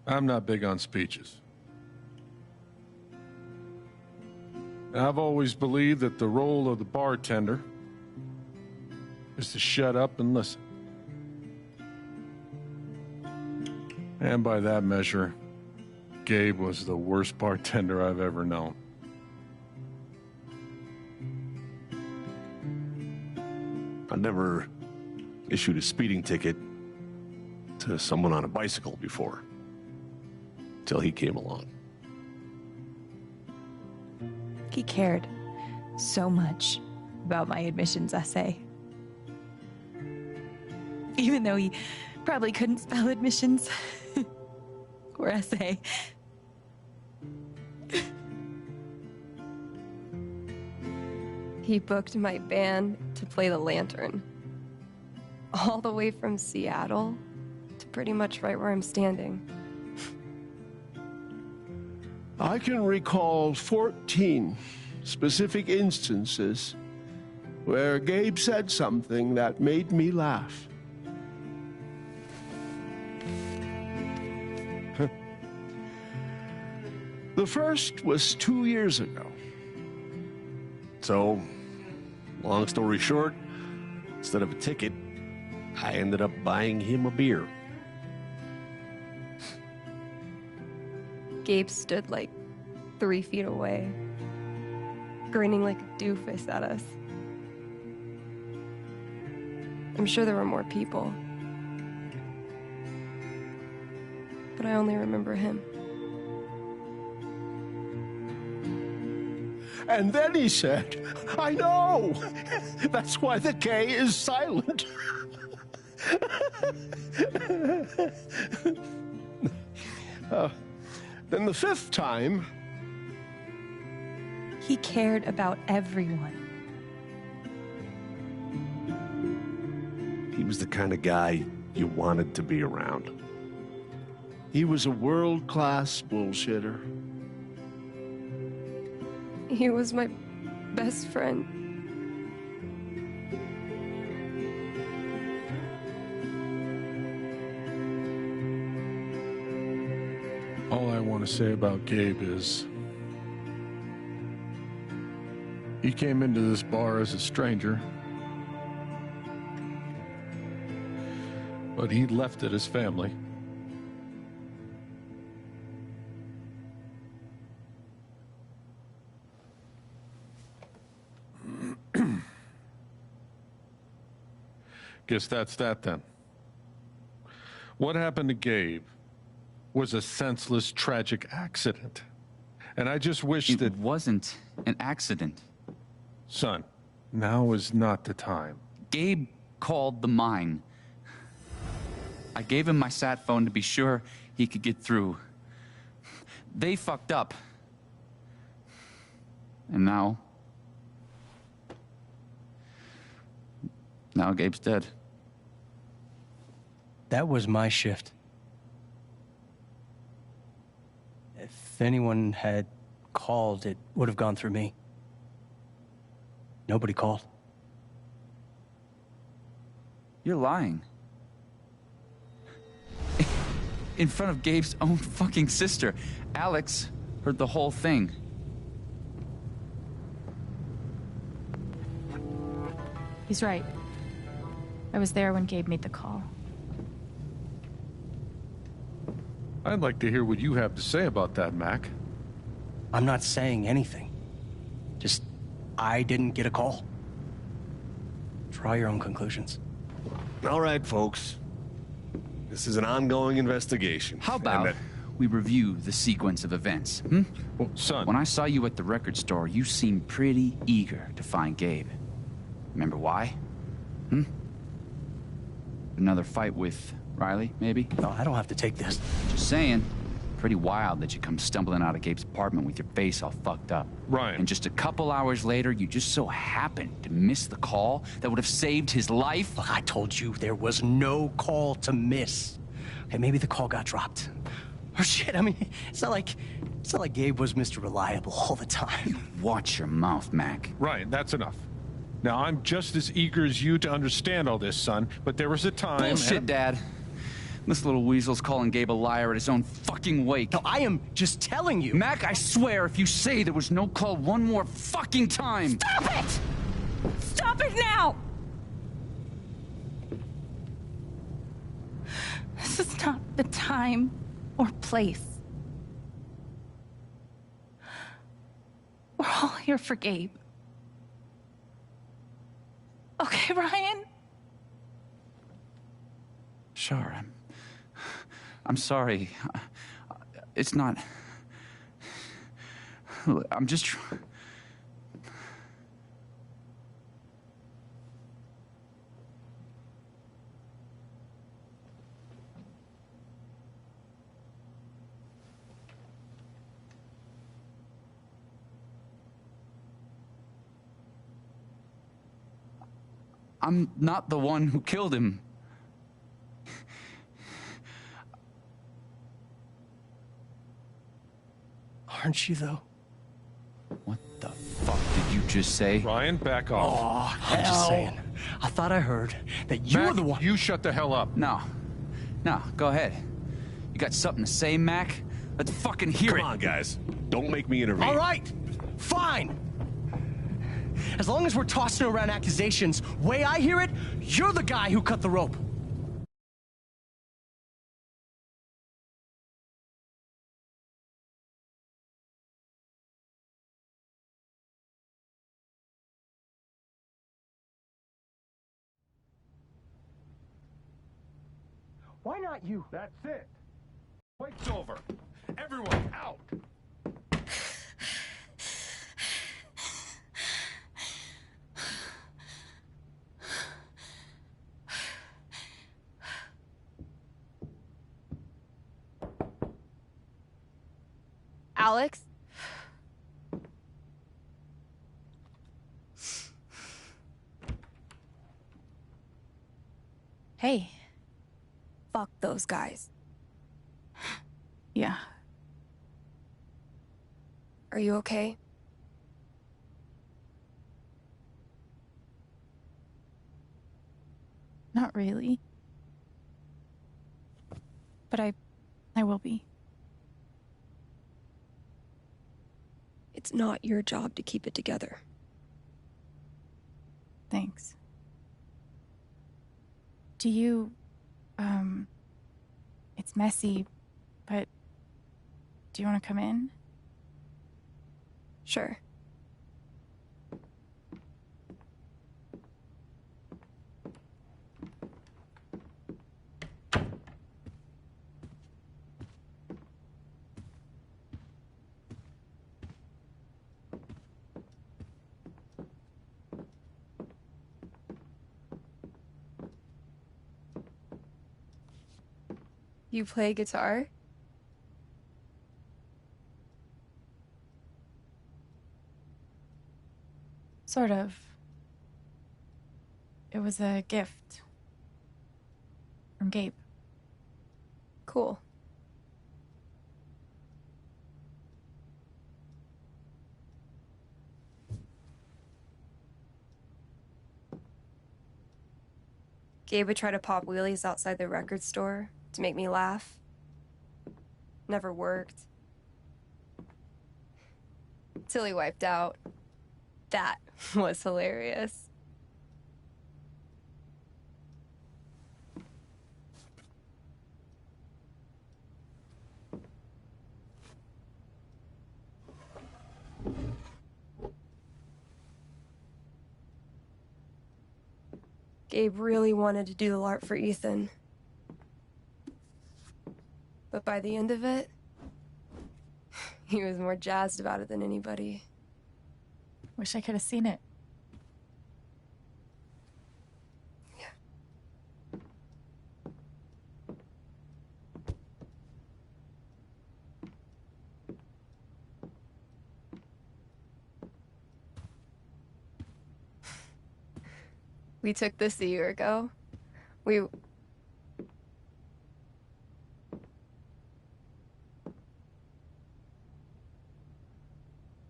I'm not big on speeches. I've always believed that the role of the bartender is to shut up and listen. And by that measure, Gabe was the worst bartender I've ever known. I never issued a speeding ticket to someone on a bicycle before, till he came along. He cared so much about my admissions essay. Even though he probably couldn't spell admissions or essay. He booked my band to play the Lantern. All the way from Seattle to pretty much right where I'm standing. I can recall 14 specific instances where Gabe said something that made me laugh. The first was 2 years ago. So, long story short, instead of a ticket, I ended up buying him a beer. Gabe stood like 3 feet away, grinning like a doofus at us. I'm sure there were more people, but I only remember him. And then he said, I know! That's why the K is silent. Then the fifth time... He cared about everyone. He was the kind of guy you wanted to be around. He was a world-class bullshitter. He was my best friend. All I want to say about Gabe is he came into this bar as a stranger, but he left it as family. Guess that's that then. What happened to Gabe was a senseless, tragic accident. And I just wish that... It wasn't an accident. Son, now is not the time. Gabe called the mine. I gave him my sat phone to be sure he could get through. They fucked up. And now Gabe's dead. That was my shift. If anyone had called, it would have gone through me. Nobody called. You're lying. In front of Gabe's own fucking sister. Alex heard the whole thing. He's right. I was there when Gabe made the call. I'd like to hear what you have to say about that, Mac. I'm not saying anything. Just, I didn't get a call. Draw your own conclusions. All right, folks. This is an ongoing investigation. How about we review the sequence of events, hmm? Well, son... When I saw you at the record store, you seemed pretty eager to find Gabe. Remember why? Another fight with Riley, maybe? No, I don't have to take this. Just saying. Pretty wild that you come stumbling out of Gabe's apartment with your face all fucked up. Ryan. And just a couple hours later, you just so happened to miss the call that would have saved his life. Look, I told you there was no call to miss. Okay, maybe the call got dropped. Or shit, I mean, it's not like Gabe was Mr. Reliable all the time. Watch your mouth, Mac. Ryan, that's enough. Now, I'm just as eager as you to understand all this, son, but there was a time... Bullshit, Dad. This little weasel's calling Gabe a liar at his own fucking wake. No, I am just telling you. Mac, I swear, if you say there was no call one more fucking time... Stop it! Stop it now! This is not the time or place. We're all here for Gabe. Okay, Ryan? Sure, I'm sorry. It's not... I'm just... I'm not the one who killed him. Aren't you, though? What the fuck did you just say? Ryan, back off. I'm just saying. I thought I heard that you were Mac, the one. you shut the hell up. No. No, go ahead. You got something to say, Mac? Let's fucking hear Come it. on, guys. Don't make me intervene. All right, fine. As long as we're tossing around accusations, way I hear it, you're the guy who cut the rope. Why not you? That's it. Fight's over. Everyone out. Alex? Hey. Fuck those guys. Yeah. Are you okay? Not really. But I will be. It's not your job to keep it together. Thanks. Do you, it's messy, but do you want to come in? Sure. You play guitar? Sort of. It was a gift. From Gabe. Cool. Gabe would try to pop wheelies outside the record store to make me laugh. Never worked. Till he wiped out. That was hilarious. Gabe really wanted to do the LARP for Ethan. But by the end of it, he was more jazzed about it than anybody. Wish I could have seen it. We took this a year ago.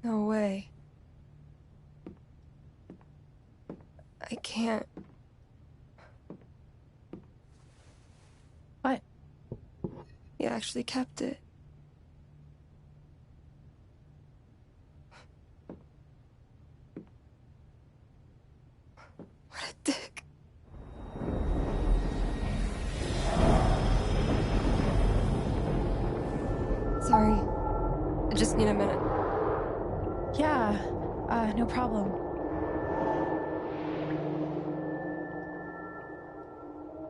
No way. I can't. What? He actually kept it. What a dick. Sorry. I just need a minute. Yeah, no problem.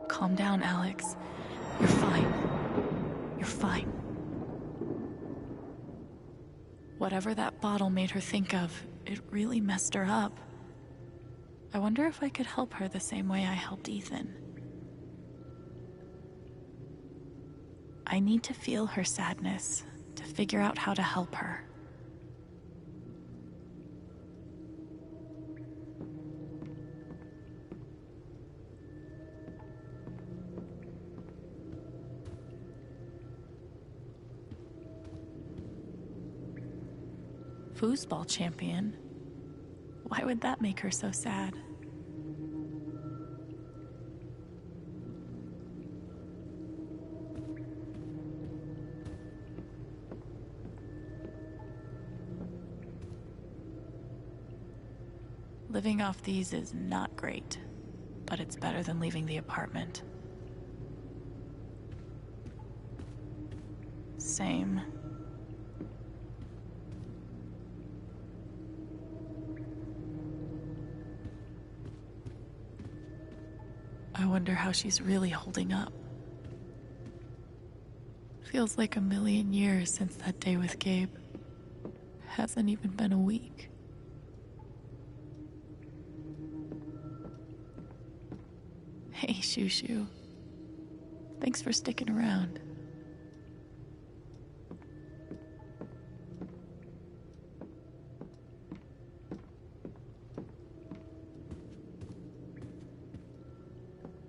Calm down, Alex. You're fine. You're fine. Whatever that bottle made her think of, it really messed her up. I wonder if I could help her the same way I helped Ethan. I need to feel her sadness to figure out how to help her. Foosball champion? Why would that make her so sad? Living off these is not great, but it's better than leaving the apartment. Same. I wonder how she's really holding up. Feels like a million years since that day with Gabe. Hasn't even been a week. Hey, Shushu. Thanks for sticking around.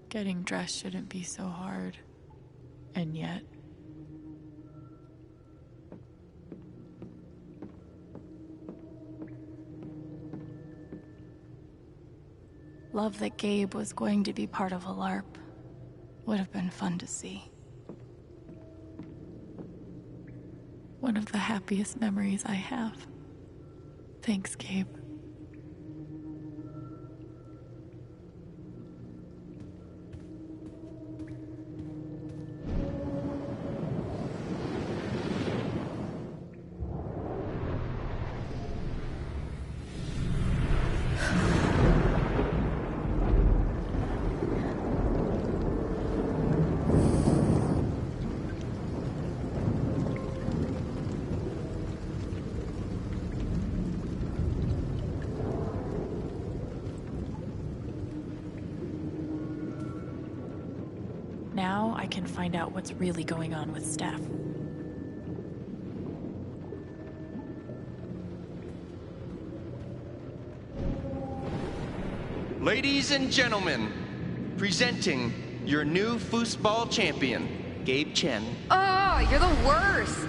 Getting dressed shouldn't be so hard. And yet... Love that Gabe was going to be part of a LARP would have been fun to see. One of the happiest memories I have. Thanks, Gabe. Now I can find out what's really going on with Steph. Ladies and gentlemen, presenting your new foosball champion, Gabe Chen. Oh, you're the worst.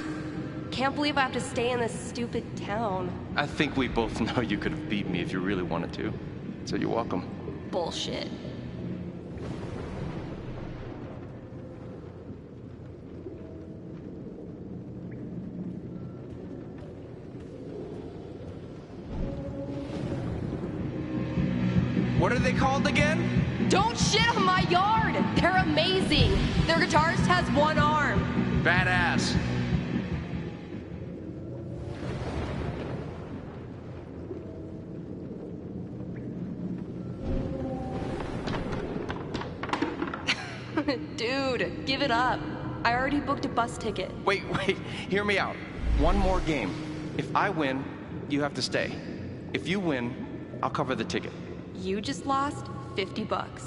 Can't believe I have to stay in this stupid town. I think we both know you could have beat me if you really wanted to. So you're welcome. Bullshit. What are they called again? Don't shit on my yard! They're amazing! Their guitarist has one arm. Badass. Dude, give it up. I already booked a bus ticket. Wait, hear me out. One more game. If I win, you have to stay. If you win, I'll cover the ticket. You just lost $50.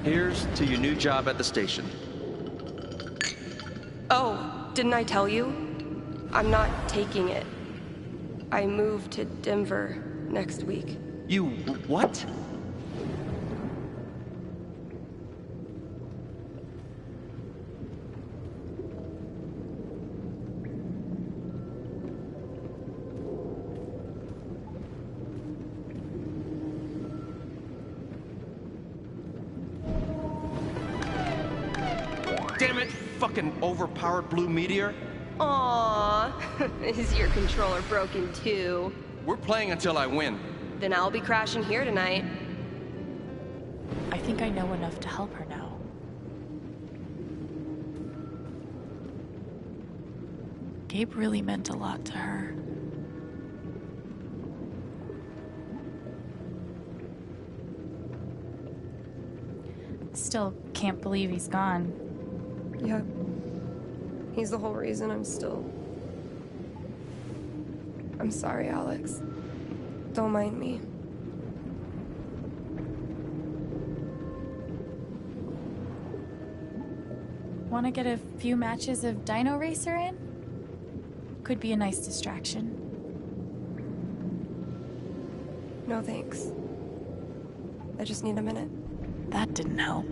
Here's to your new job at the station. Oh, didn't I tell you? I'm not taking it. I move to Denver next week. You what? Damn it, fucking overpowered blue meteor. Aww, is your controller broken too? We're playing until I win. Then I'll be crashing here tonight. I think I know enough to help her now. Gabe really meant a lot to her. Still can't believe he's gone. Yep. He's the whole reason I'm still... I'm sorry, Alex. Don't mind me. Want to get a few matches of Dino Racer in? Could be a nice distraction. No thanks. I just need a minute. That didn't help.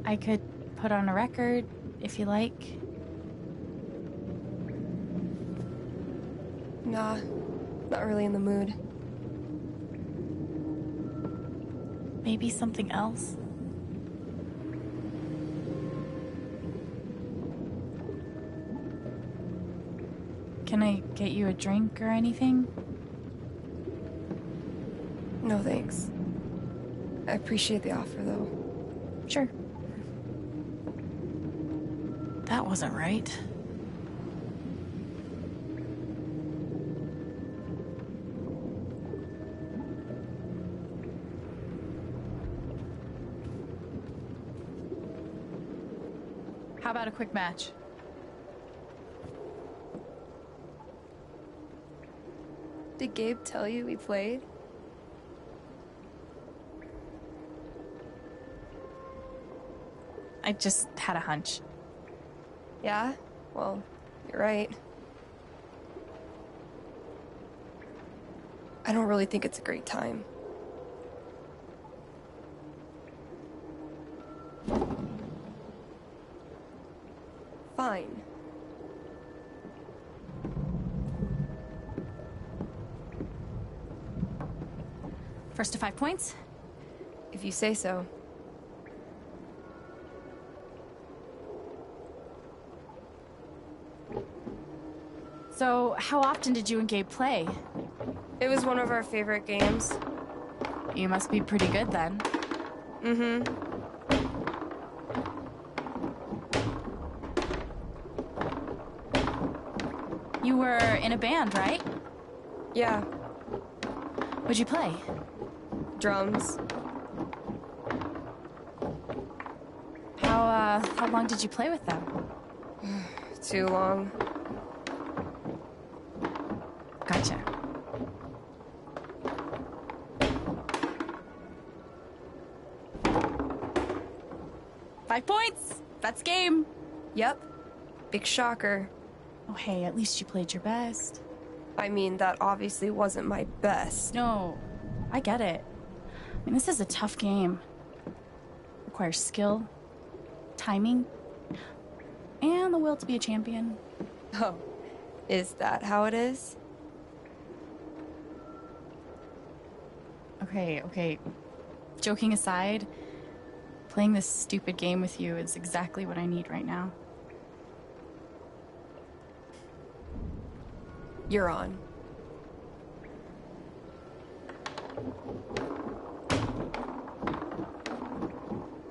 I could put on a record, if you like. Nah, not really in the mood. Maybe something else? Can I get you a drink or anything? No thanks. I appreciate the offer, though. Sure. That wasn't right. How about a quick match? Did Gabe tell you we played? I just had a hunch. Yeah? Well, you're right. I don't really think it's a great time. Fine. First to 5 points? If you say so. So, how often did you and Gabe play? It was one of our favorite games. You must be pretty good then. Mm-hmm. You were in a band, right? Yeah. What'd you play? Drums. How long did you play with them? Too long. Gotcha. Five points! That's game! Yep. Big shocker. Oh, hey, at least you played your best. I mean, that obviously wasn't my best. No, I get it. I mean, this is a tough game. Requires skill, timing, and the will to be a champion. Oh, is that how it is? Okay. Joking aside, playing this stupid game with you is exactly what I need right now. You're on.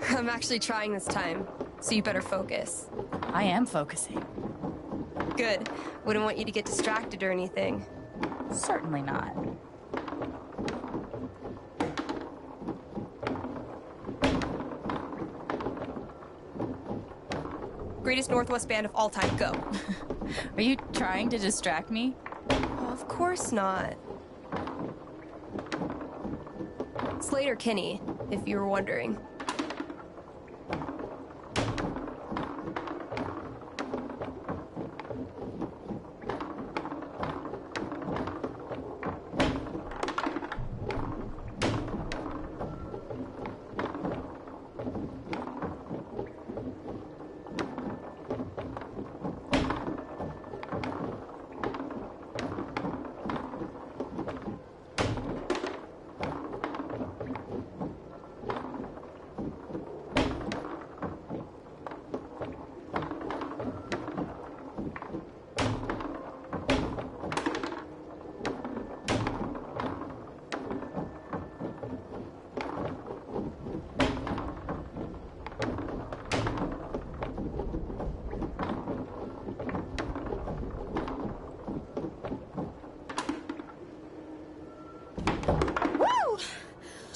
I'm actually trying this time, so you better focus. I am focusing. Good. Wouldn't want you to get distracted or anything. Certainly not. Greatest Northwest band of all time, go. Are you trying to distract me? Oh, of course not. Slater Kinney, if you were wondering.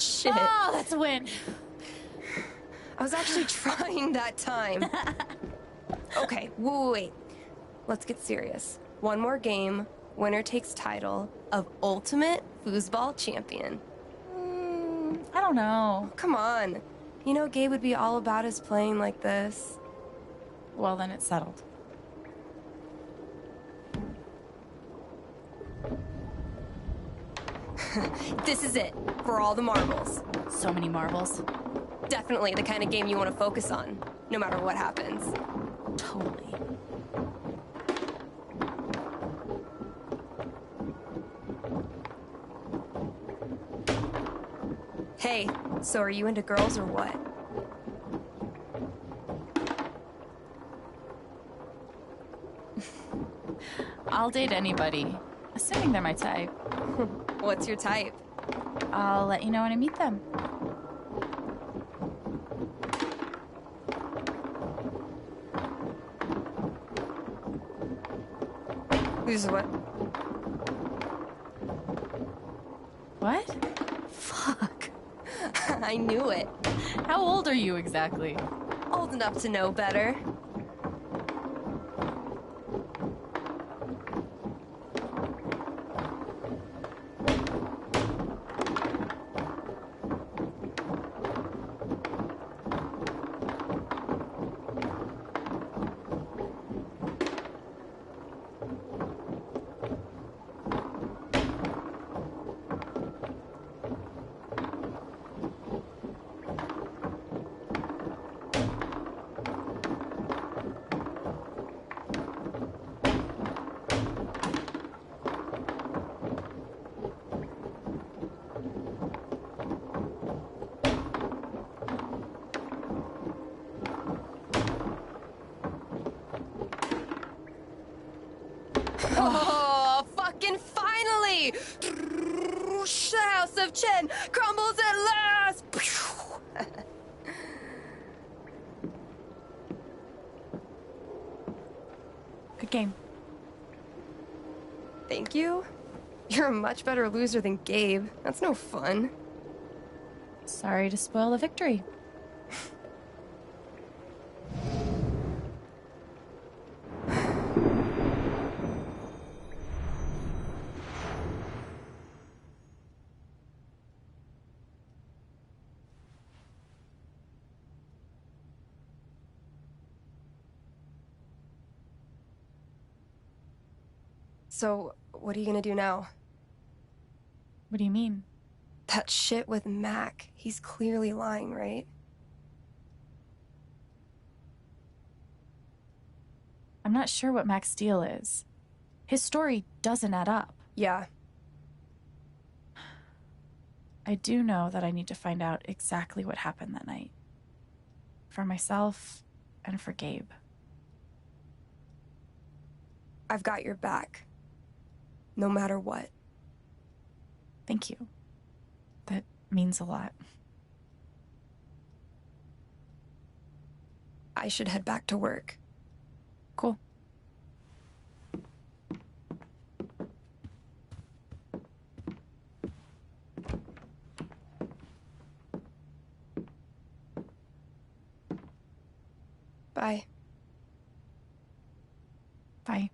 Shit. Oh, that's a win. I was actually trying that time. Okay, wait. Let's get serious. One more game. Winner takes title of Ultimate Foosball Champion. I don't know. Come on. You know Gabe would be all about us playing like this. Well, then it's settled. This is it. For all the marbles. So many marbles. Definitely the kind of game you want to focus on, no matter what happens. Totally. Hey, so are you into girls or what? I'll date anybody, assuming they're my type. What's your type? I'll let you know when I meet them. Who's what? What? Fuck. I knew it. How old are you exactly? Old enough to know better. Oh, fucking finally! The House of Chen crumbles at last! Good game. Thank you? You're a much better loser than Gabe. That's no fun. Sorry to spoil the victory. So, what are you gonna do now? What do you mean? That shit with Mac. He's clearly lying, right? I'm not sure what Max Steel is. His story doesn't add up. Yeah. I do know that I need to find out exactly what happened that night. For myself and for Gabe. I've got your back. No matter what. Thank you. That means a lot. I should head back to work. Cool. Bye. Bye.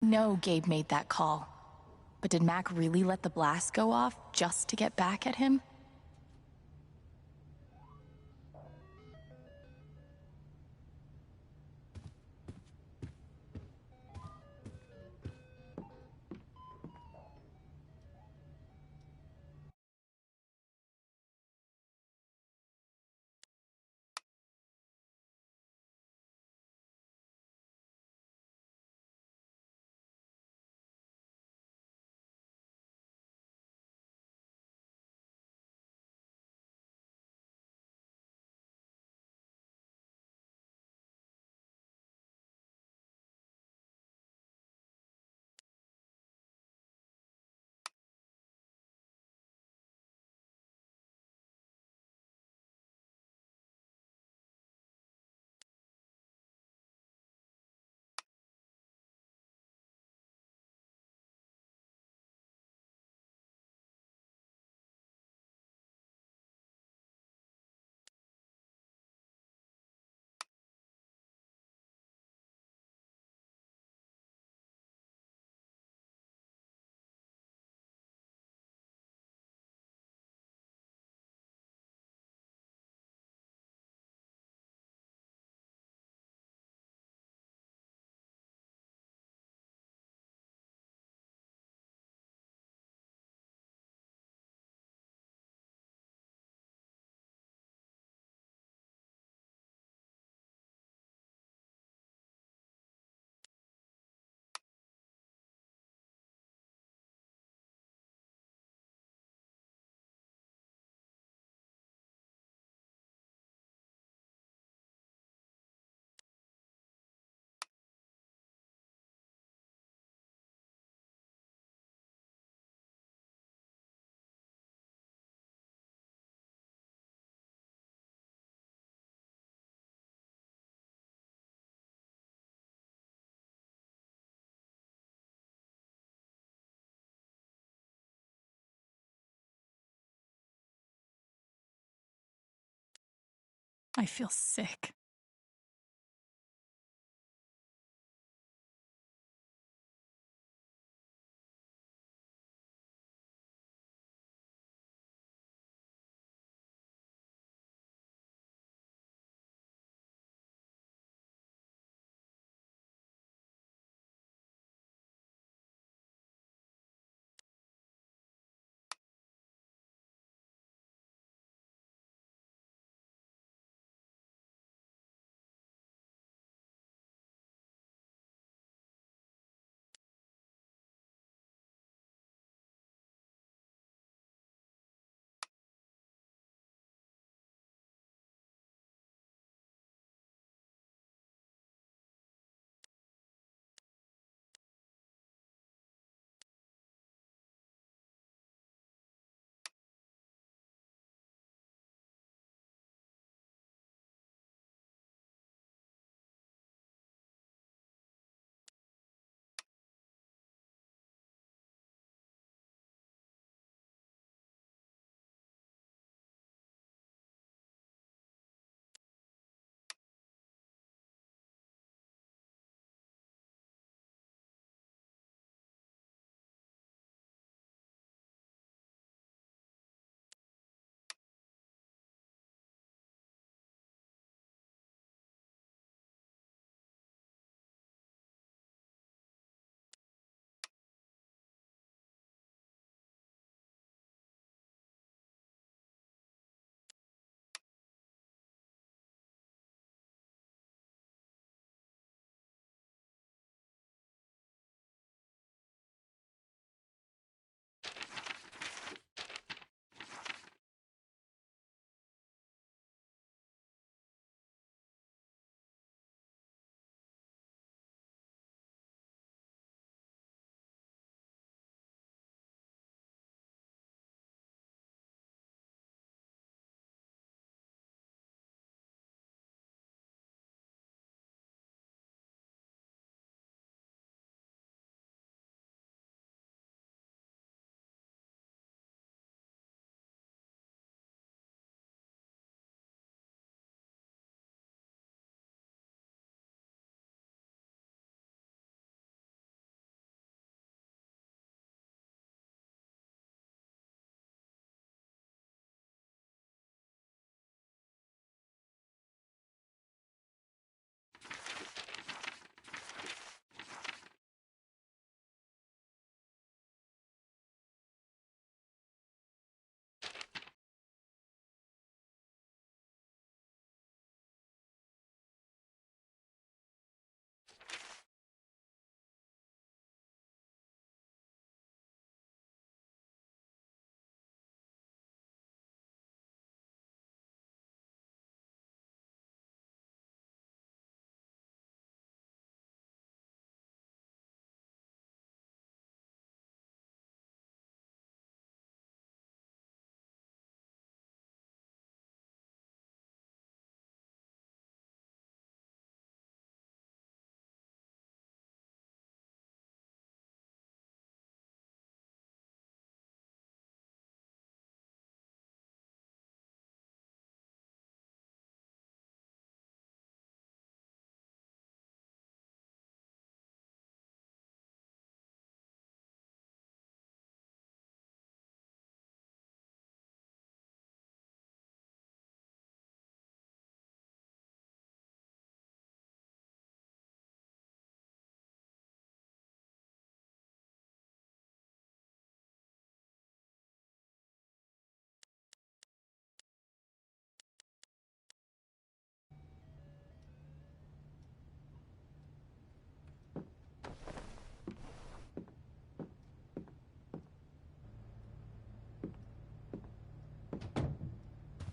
No, Gabe made that call. But did Mac really let the blast go off just to get back at him? I feel sick.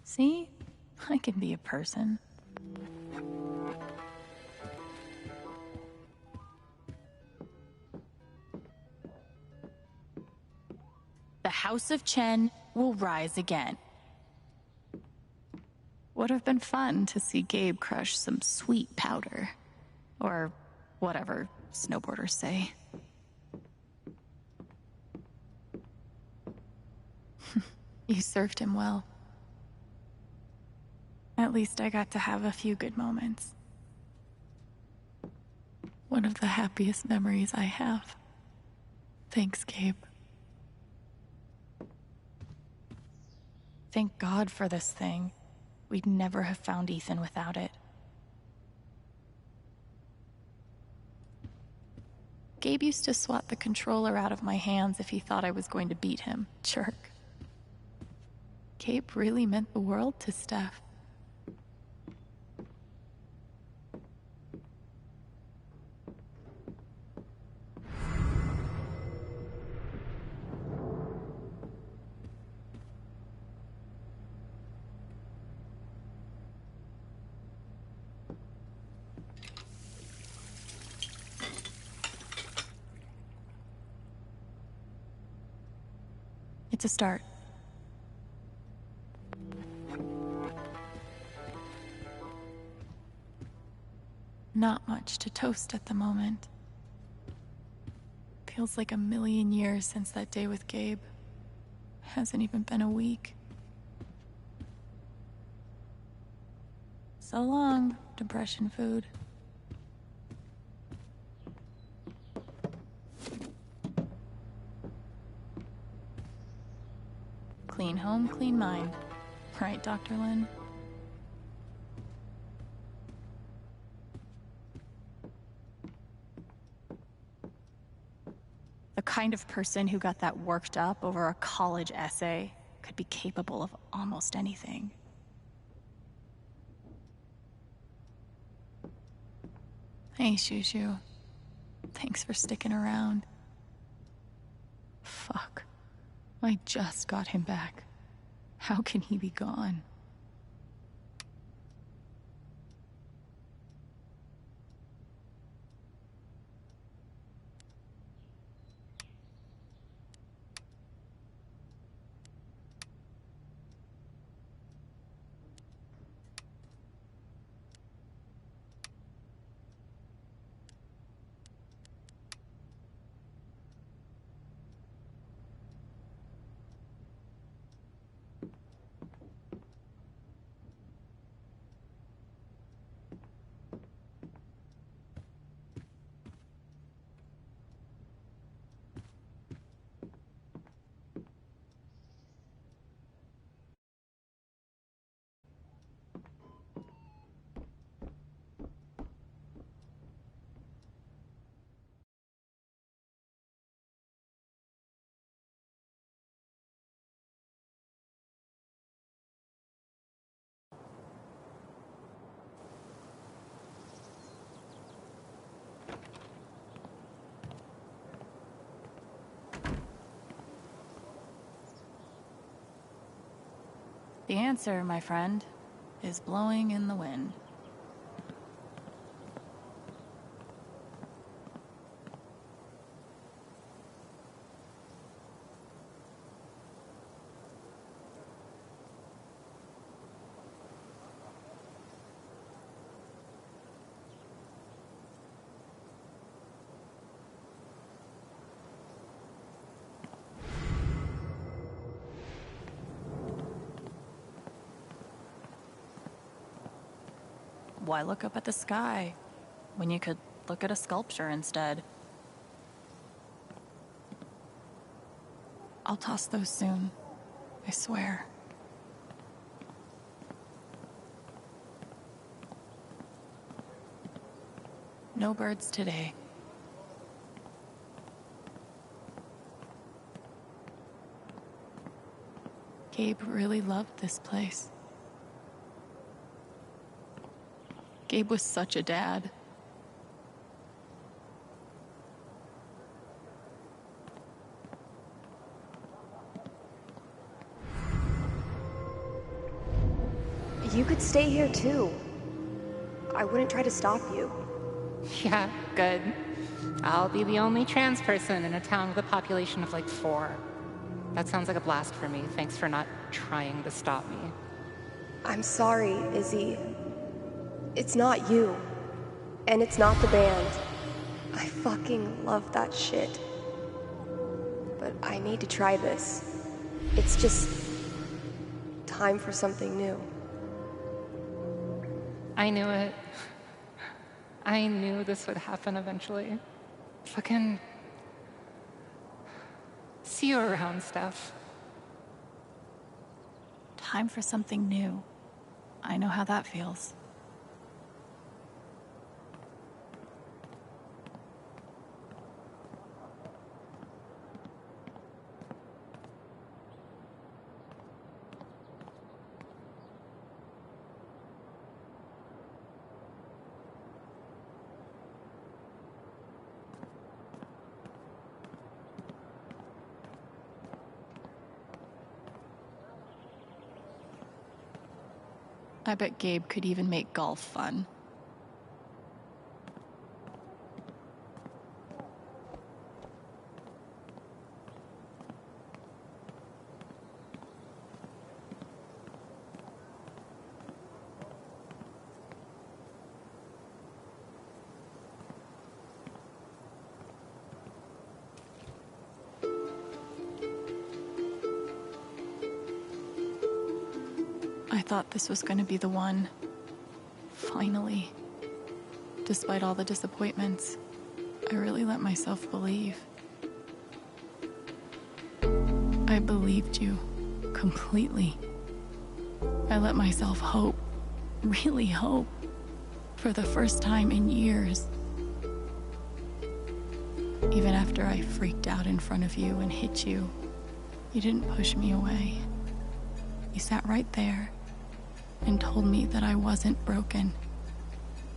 See? I can be a person. The House of Chen will rise again. Would have been fun to see Gabe crush some sweet powder. Or whatever snowboarders say. You served him well. At At least I got to have a few good moments. One of the happiest memories I have. Thanks, Gabe. Thank God for this thing. We'd never have found Ethan without it. Gabe used to swat the controller out of my hands if he thought I was going to beat him. Jerk. Gabe really meant the world to Steph. It's a start. Not much to toast at the moment. Feels like a million years since that day with Gabe. Hasn't even been a week. So long, depression food. Clean home, clean mind. Right, Dr. Lin? The kind of person who got that worked up over a college essay could be capable of almost anything. Hey, Shushu. Thanks for sticking around. Fuck. I just got him back. How can he be gone? The answer, my friend, is blowing in the wind. Why look up at the sky when you could look at a sculpture instead? I'll toss those soon, I swear. No birds today. Gabe really loved this place. Gabe was such a dad. You could stay here too. I wouldn't try to stop you. Yeah, good. I'll be the only trans person in a town with a population of like 4. That sounds like a blast for me. Thanks for not trying to stop me. I'm sorry, Izzy. It's not you. And it's not the band. I fucking love that shit. But I need to try this. It's just time for something new. I knew it. I knew this would happen eventually. Fucking... See you around, Steph. Time for something new. I know how that feels. I bet Gabe could even make golf fun. I thought this was going to be the one. Finally. Despite all the disappointments, I really let myself believe. I believed you completely. I let myself hope, really hope, for the first time in years. Even after I freaked out in front of you and hit you, you didn't push me away. You sat right there and told me that I wasn't broken,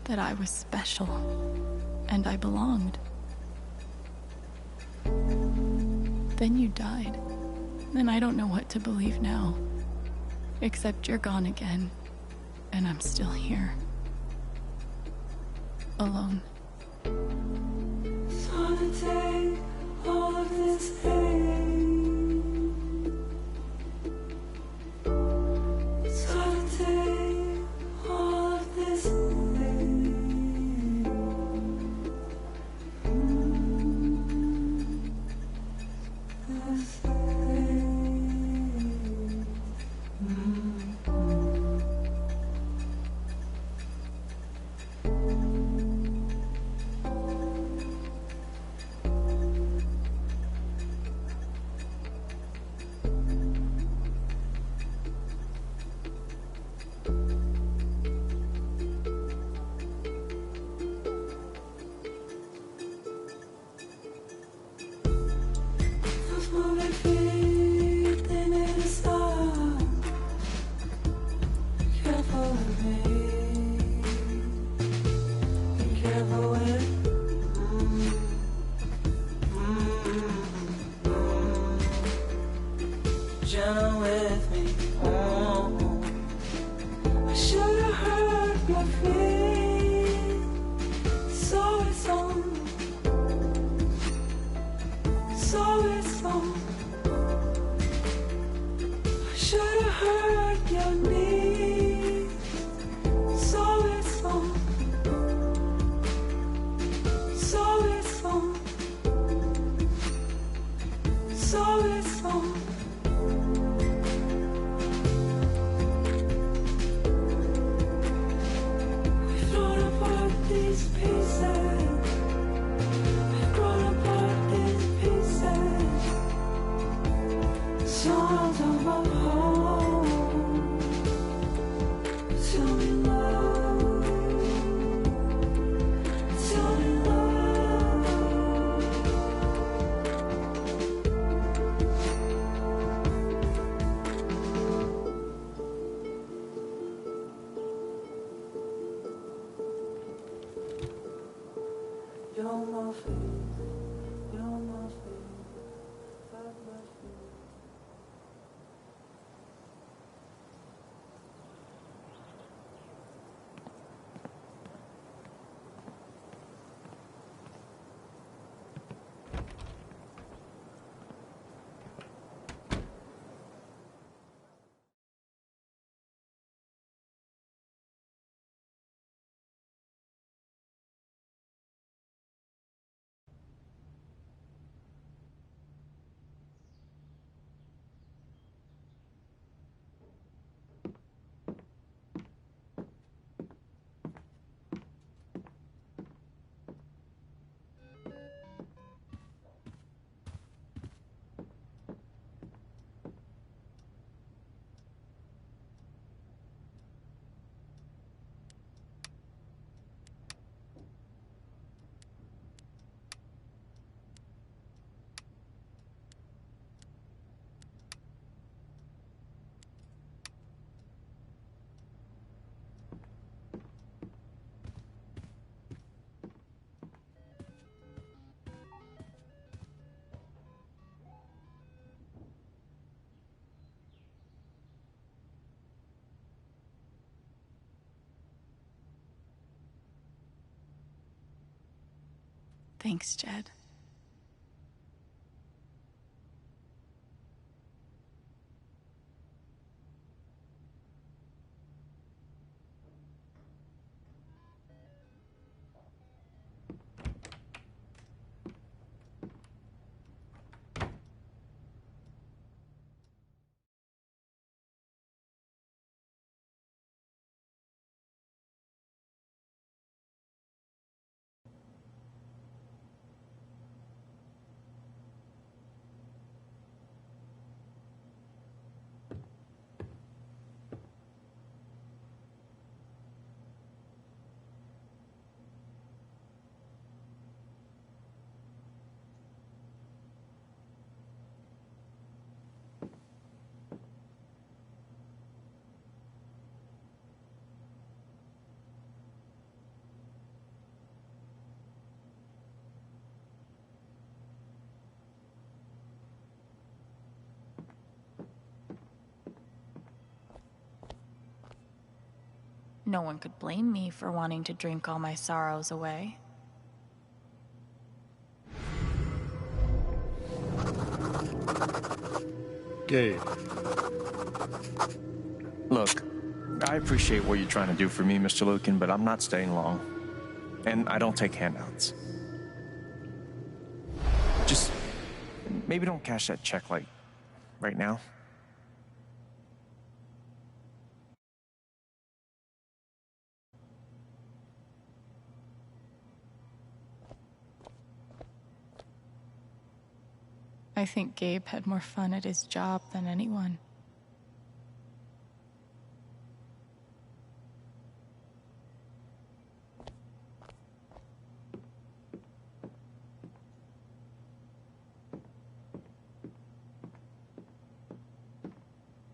that I was special, and I belonged. Then you died, and I don't know what to believe now, except you're gone again, and I'm still here, alone. So to take all of this pain, so to take all of this pain, this those moving feet, they made us stop. Careful with me, be careful with gentle with me. I should have heard your feet, so it's on, so it's on. I should have heard your knees, so it's on, so it's on, so it's on. We've thrown apart these pieces. We've grown apart these pieces. Songs of our home. Tell me love. Tell me love. Thanks, Jed. No one could blame me for wanting to drink all my sorrows away. Gabe. Look, I appreciate what you're trying to do for me, Mr. Lucan, but I'm not staying long. And I don't take handouts. Just maybe don't cash that check, like, right now. I think Gabe had more fun at his job than anyone.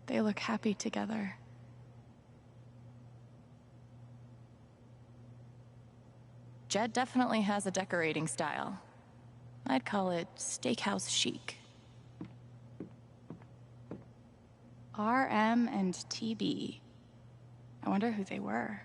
They look happy together. Jed definitely has a decorating style. I'd call it steakhouse chic. RM and TB. I wonder who they were.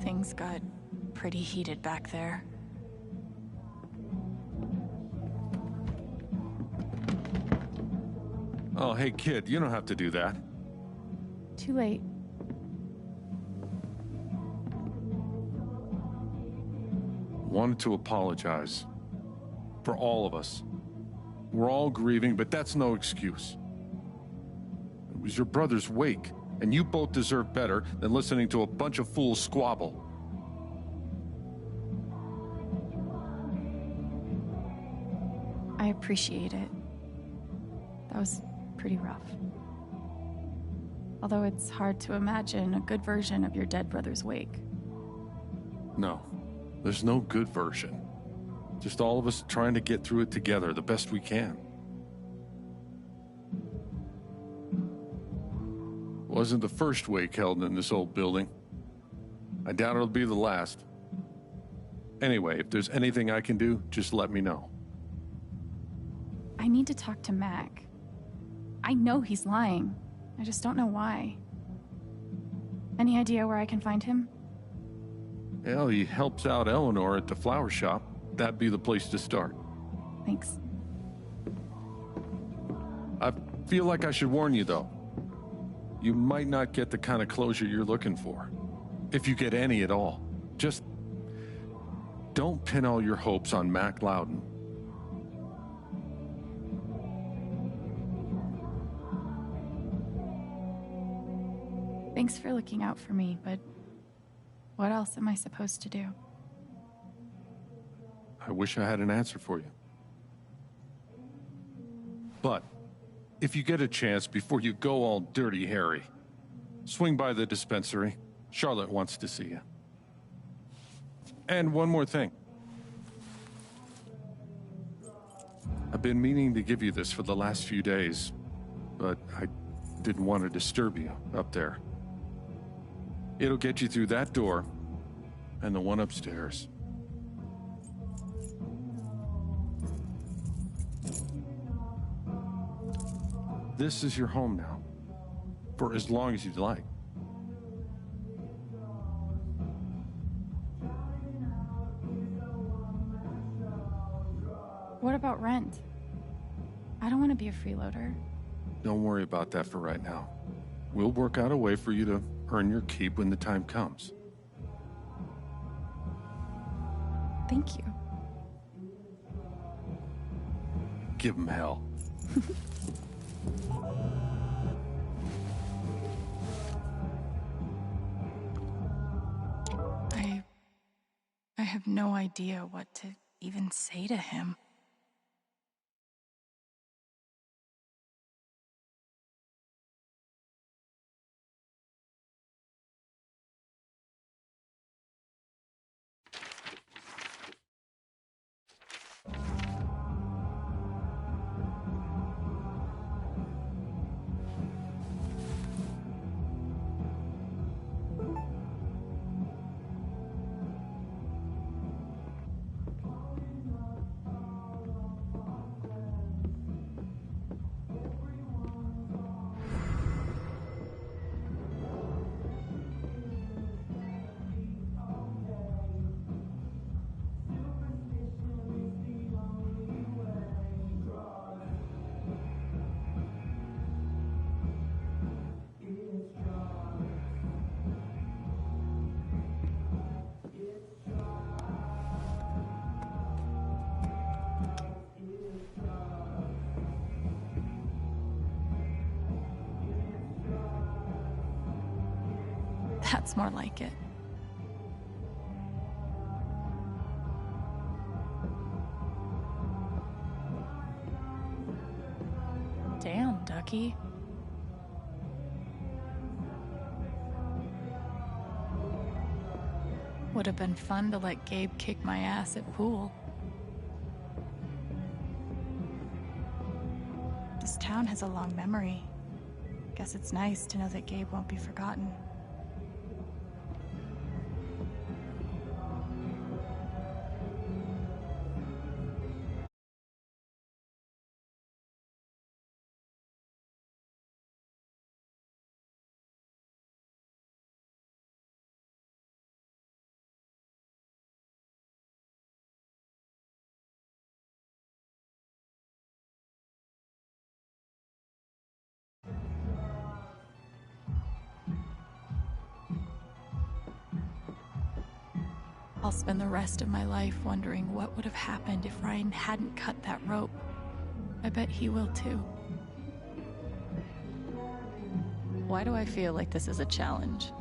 Things got pretty heated back there. Oh, hey, kid, you don't have to do that. Too late. Wanted to apologize. For all of us. We're all grieving, but that's no excuse. It was your brother's wake, and you both deserve better than listening to a bunch of fools squabble. I appreciate it. That was pretty rough. Although it's hard to imagine a good version of your dead brother's wake. No, there's no good version. Just all of us trying to get through it together the best we can. Wasn't the first wake held in this old building. I doubt it'll be the last. Anyway, if there's anything I can do, just let me know. I need to talk to Mac. I know he's lying. I just don't know why. Any idea where I can find him? Well, he helps out Eleanor at the flower shop. That'd be the place to start. Thanks. I feel like I should warn you, though. You might not get the kind of closure you're looking for. If you get any at all. Just don't pin all your hopes on Mac Loudon. Thanks for looking out for me, but what else am I supposed to do? I wish I had an answer for you. But if you get a chance before you go all dirty Harry, swing by the dispensary. Charlotte wants to see you. And one more thing. I've been meaning to give you this for the last few days, but I didn't want to disturb you up there. It'll get you through that door and the one upstairs. This is your home now, for as long as you'd like. What about rent? I don't want to be a freeloader. Don't worry about that for right now. We'll work out a way for you to earn your keep when the time comes. Thank you. Give him hell. I have no idea what to even say to him. That's more like it. Damn, Ducky. Would have been fun to let Gabe kick my ass at pool. This town has a long memory. Guess it's nice to know that Gabe won't be forgotten. I'll spend the rest of my life wondering what would have happened if Ryan hadn't cut that rope. I bet he will too. Why do I feel like this is a challenge?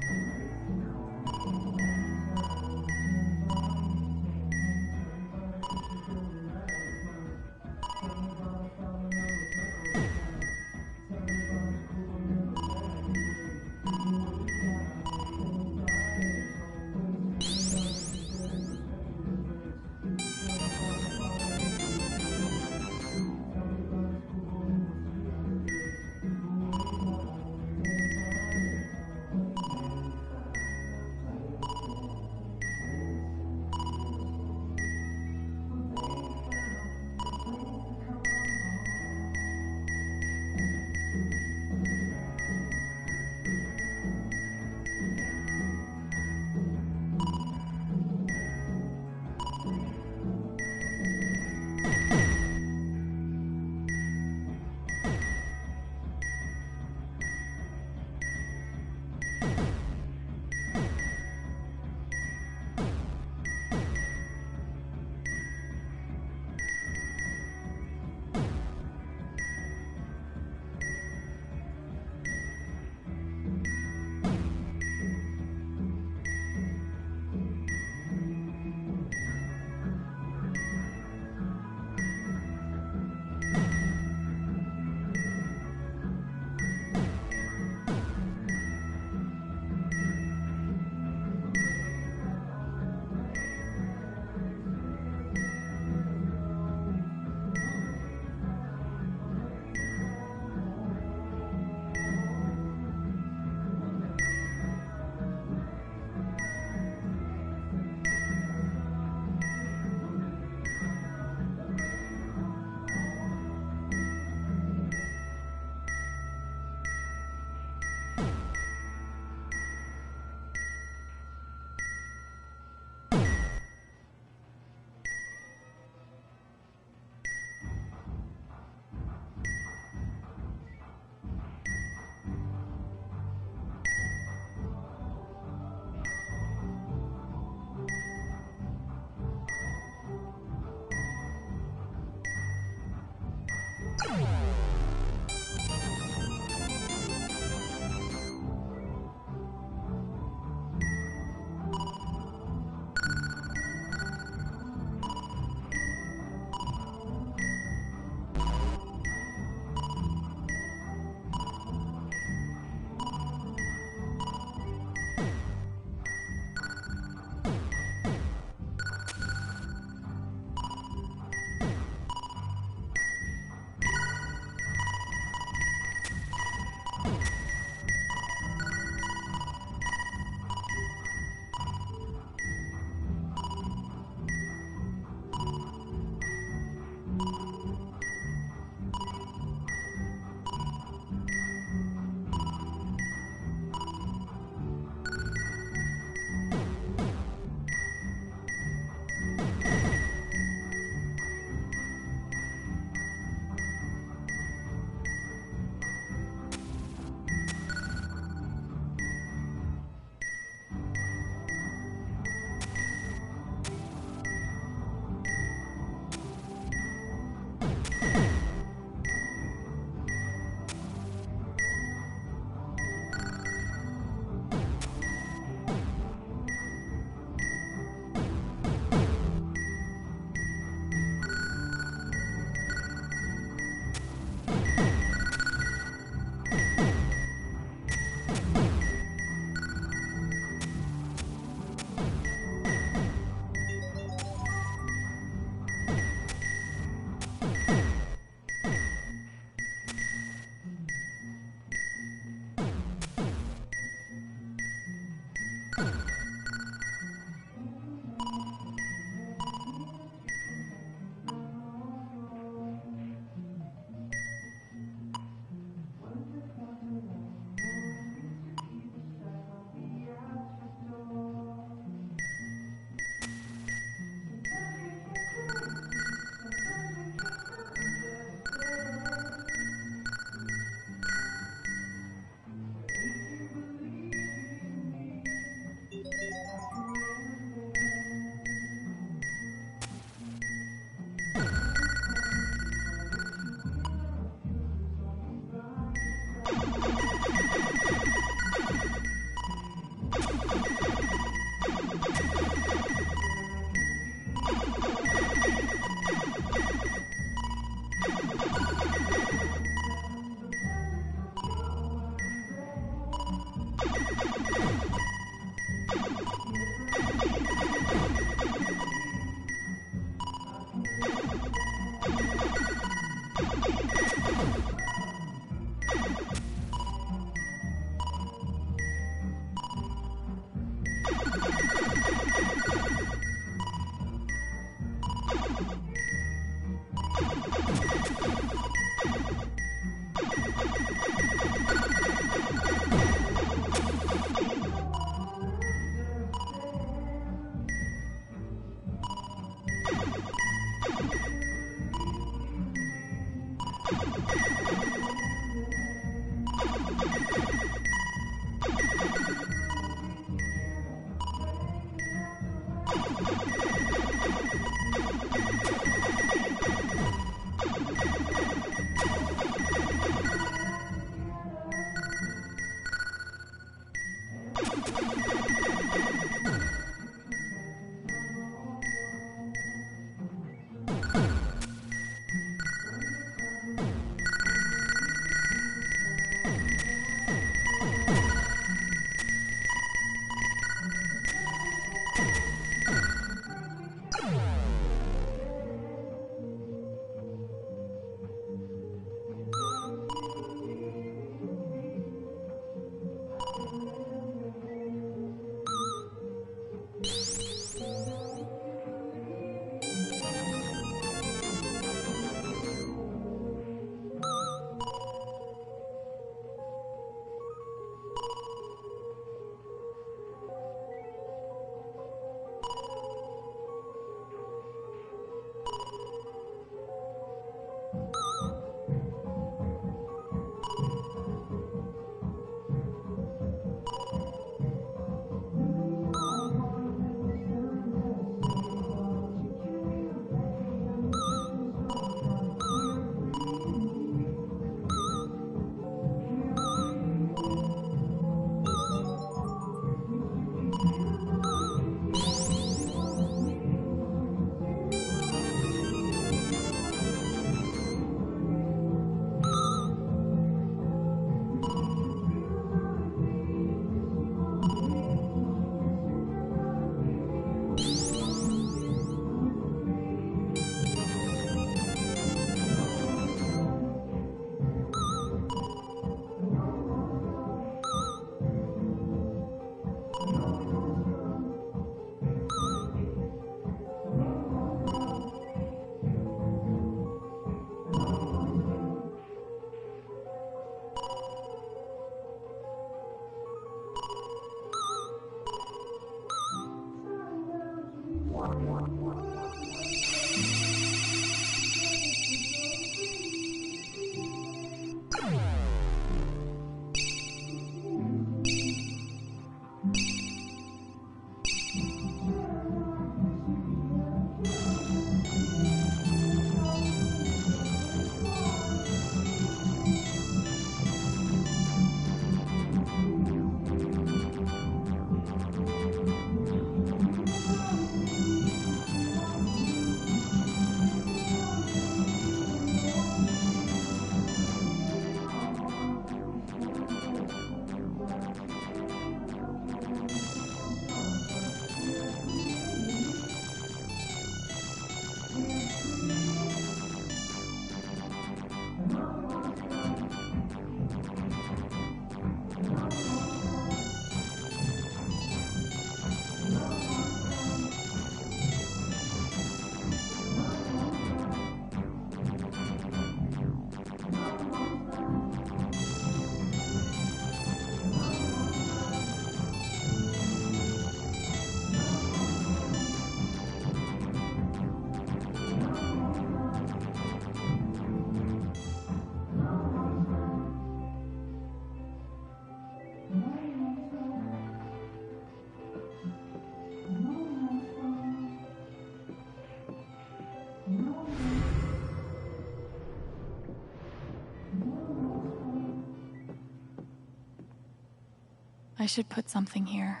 I should put something here.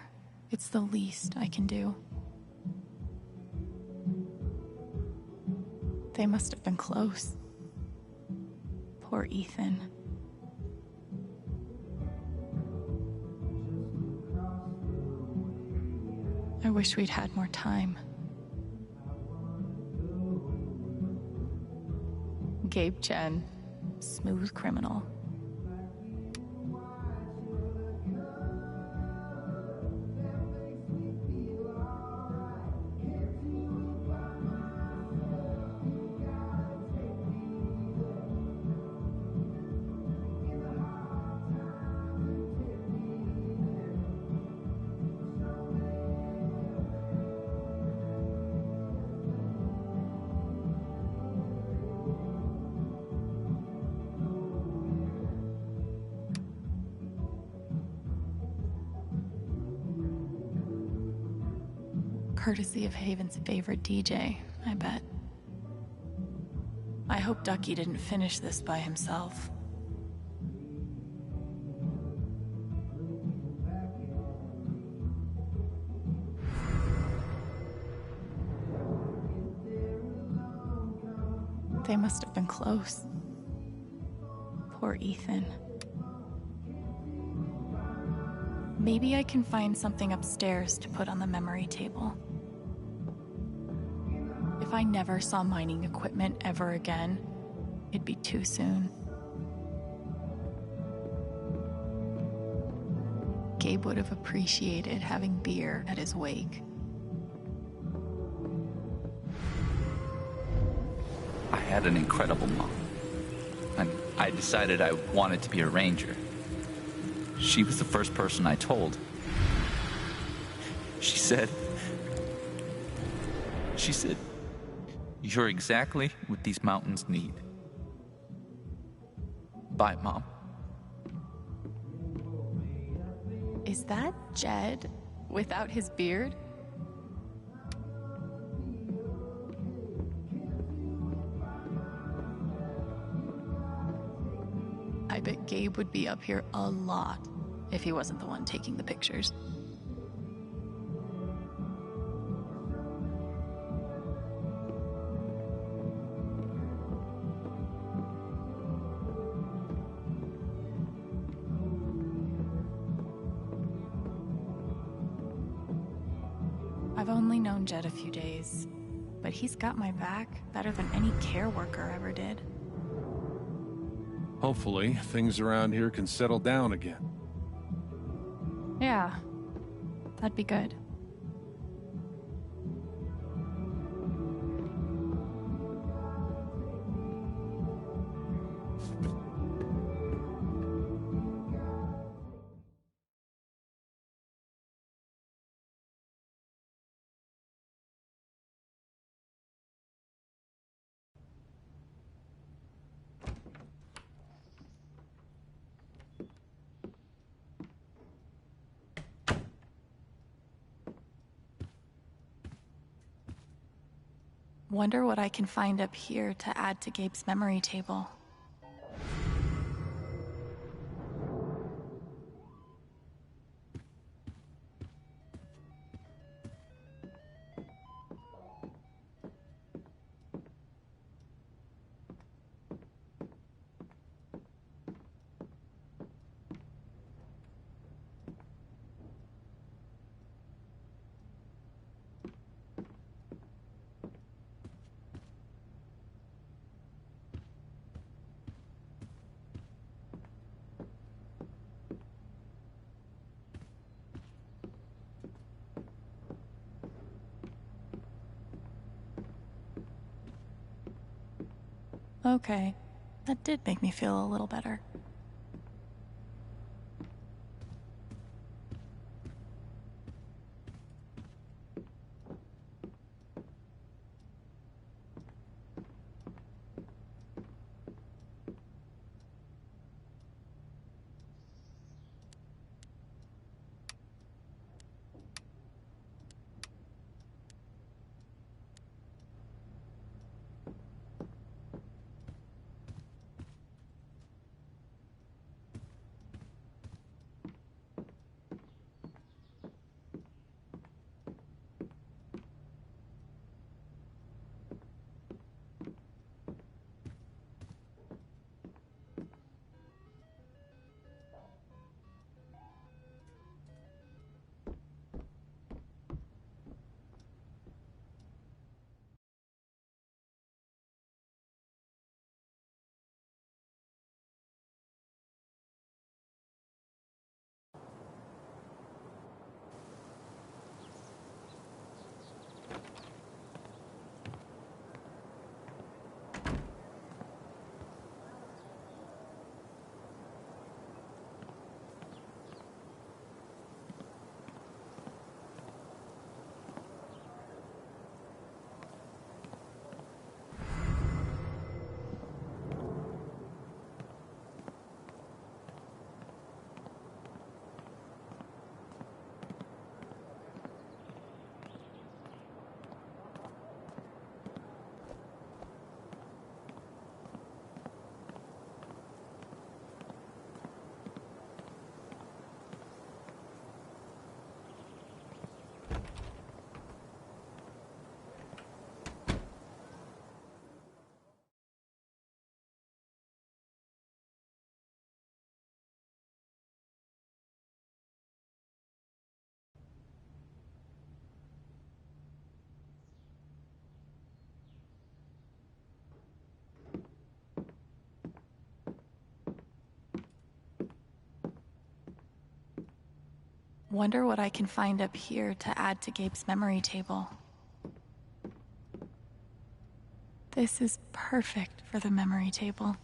It's the least I can do. They must have been close. Poor Ethan. I wish we'd had more time. Gabe Chen, smooth criminal. Courtesy of Haven's favorite DJ, I bet. I hope Ducky didn't finish this by himself. They must have been close. Poor Ethan. Maybe I can find something upstairs to put on the memory table. If I never saw mining equipment ever again, it'd be too soon. Gabe would have appreciated having beer at his wake. I had an incredible mom, and I decided I wanted to be a ranger. She was the first person I told. She said, "You're exactly what these mountains need." Bye, Mom. Is that Jed without his beard? I bet Gabe would be up here a lot if he wasn't the one taking the pictures. I've only known Jed a few days, but he's got my back better than any care worker ever did. Hopefully, things around here can settle down again. Yeah, that'd be good. Wonder what I can find up here to add to Gabe's memory table. Okay, that did make me feel a little better. Wonder what I can find up here to add to Gabe's memory table. This is perfect for the memory table.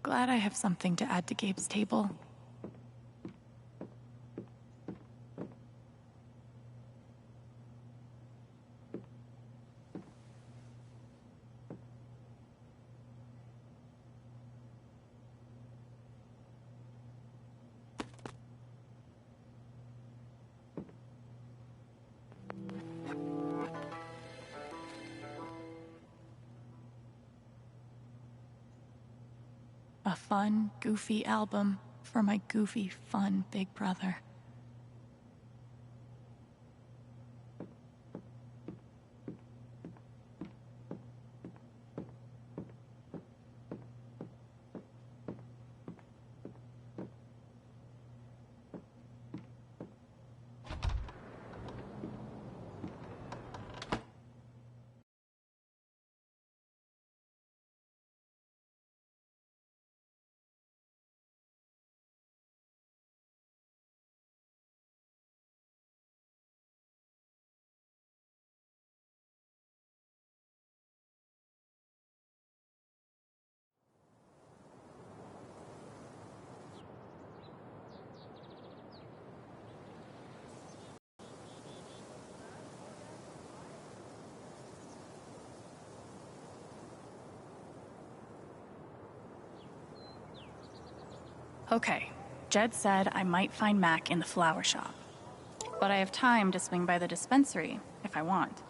Glad I have something to add to Gabe's table. A fun, goofy album for my goofy, fun big brother. Okay, Jed said I might find Mac in the flower shop. But I have time to swing by the dispensary if I want.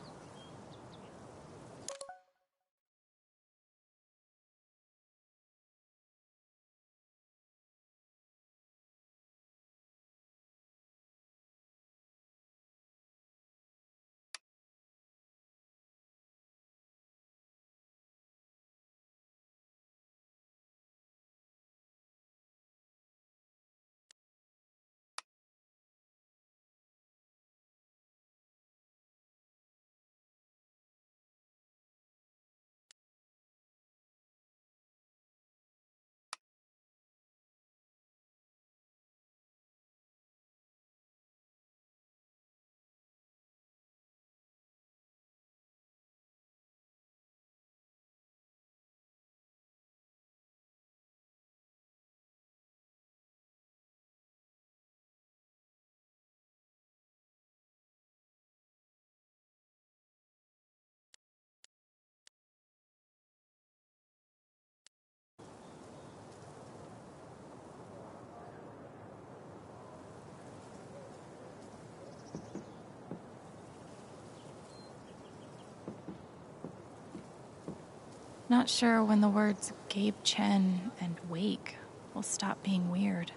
Not sure when the words Gabe Chen and Wake will stop being weird.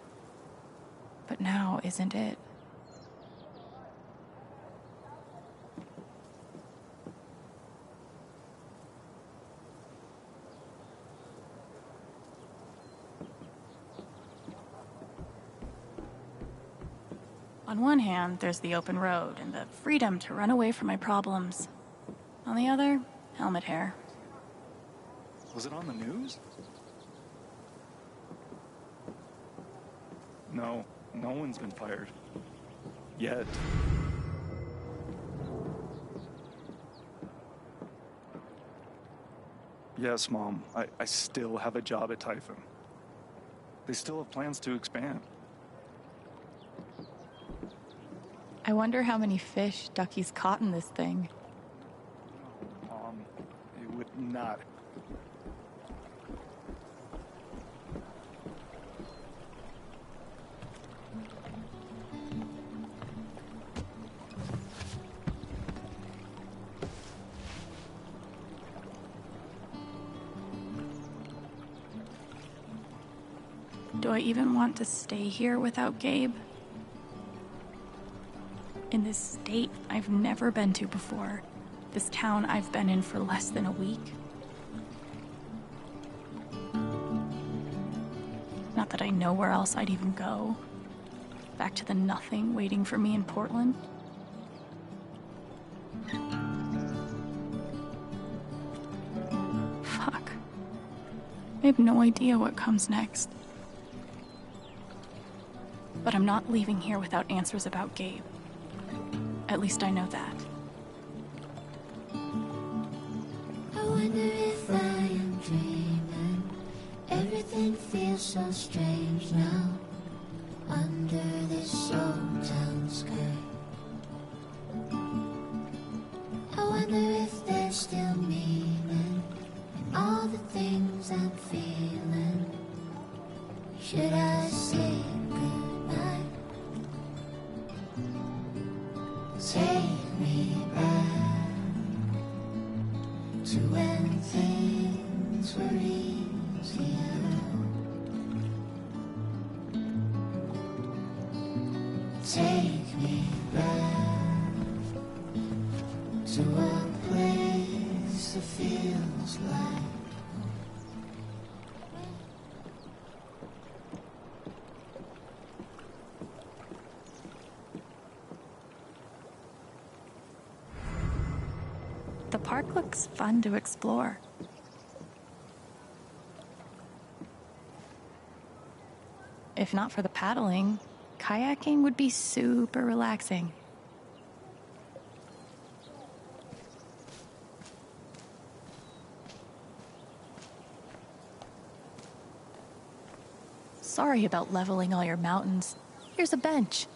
But now isn't it? On one hand, there's the open road and the freedom to run away from my problems. On the other, helmet hair. Was it on the news? No, no one's been fired. Yet. Yes, Mom, I still have a job at Typhon. They still have plans to expand. I wonder how many fish Ducky's caught in this thing. It would not. Do I even want to stay here without Gabe? In this state I've never been to before. This town I've been in for less than a week. Not that I know where else I'd even go. Back to the nothing waiting for me in Portland. Fuck. I have no idea what comes next. But I'm not leaving here without answers about Gabe. At least I know that. I wonder if I am dreaming. Everything feels so strange now. Under this old town sky. I wonder if there's still meaning in all the things I'm feeling. Should I say goodnight? Take me back to when things were easier. Take me back to a place that feels like the park looks fun to explore. If not for the paddling, kayaking would be super relaxing. Sorry about leveling all your mountains. Here's a bench.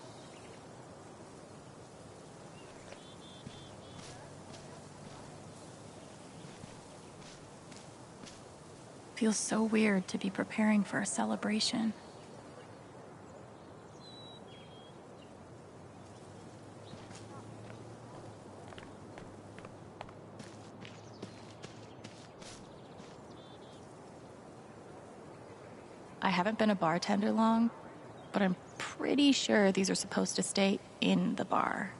Feels so weird to be preparing for a celebration. I haven't been a bartender long, but I'm pretty sure these are supposed to stay in the bar.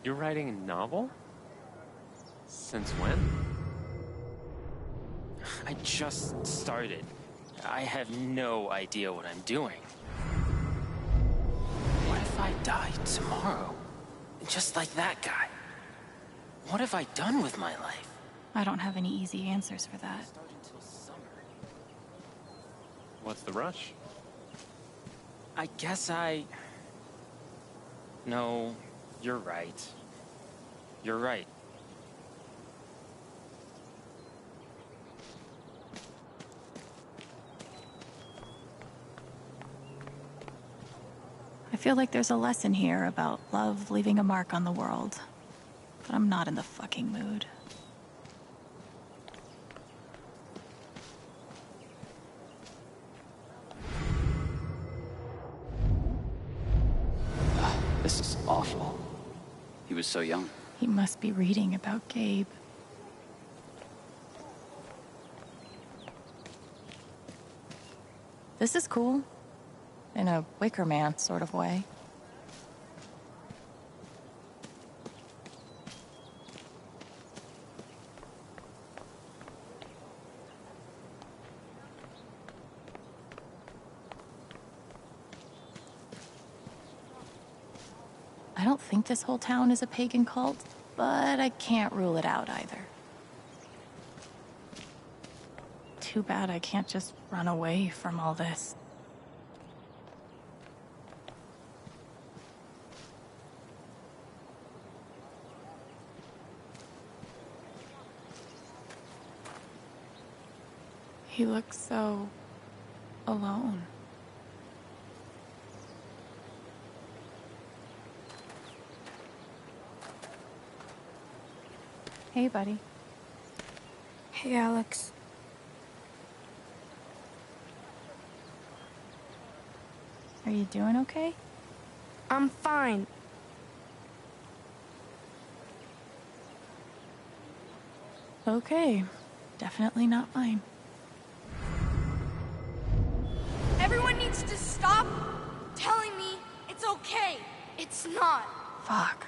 You're writing a novel? Since when? I just started. I have no idea what I'm doing. What if I die tomorrow? Just like that guy? What have I done with my life? I don't have any easy answers for that. What's the rush? I guess No, you're right. You're right. I feel like there's a lesson here about love leaving a mark on the world, but I'm not in the fucking mood. This is awful. He was so young. He must be reading about Gabe. This is cool. In a Wicker Man sort of way. I don't think this whole town is a pagan cult, but I can't rule it out either. Too bad I can't just run away from all this. He looks so alone. Hey, buddy. Hey, Alex. Are you doing okay? I'm fine. Okay. Definitely not fine. Everyone needs to stop telling me it's okay. It's not. Fuck.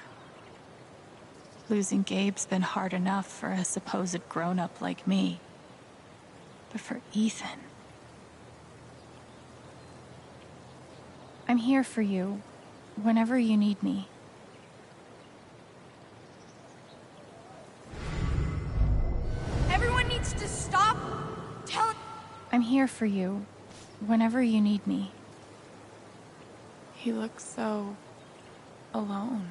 Losing Gabe's been hard enough for a supposed grown-up like me. But for Ethan... I'm here for you, whenever you need me. Everyone needs to stop telling... I'm here for you, whenever you need me. He looks so alone.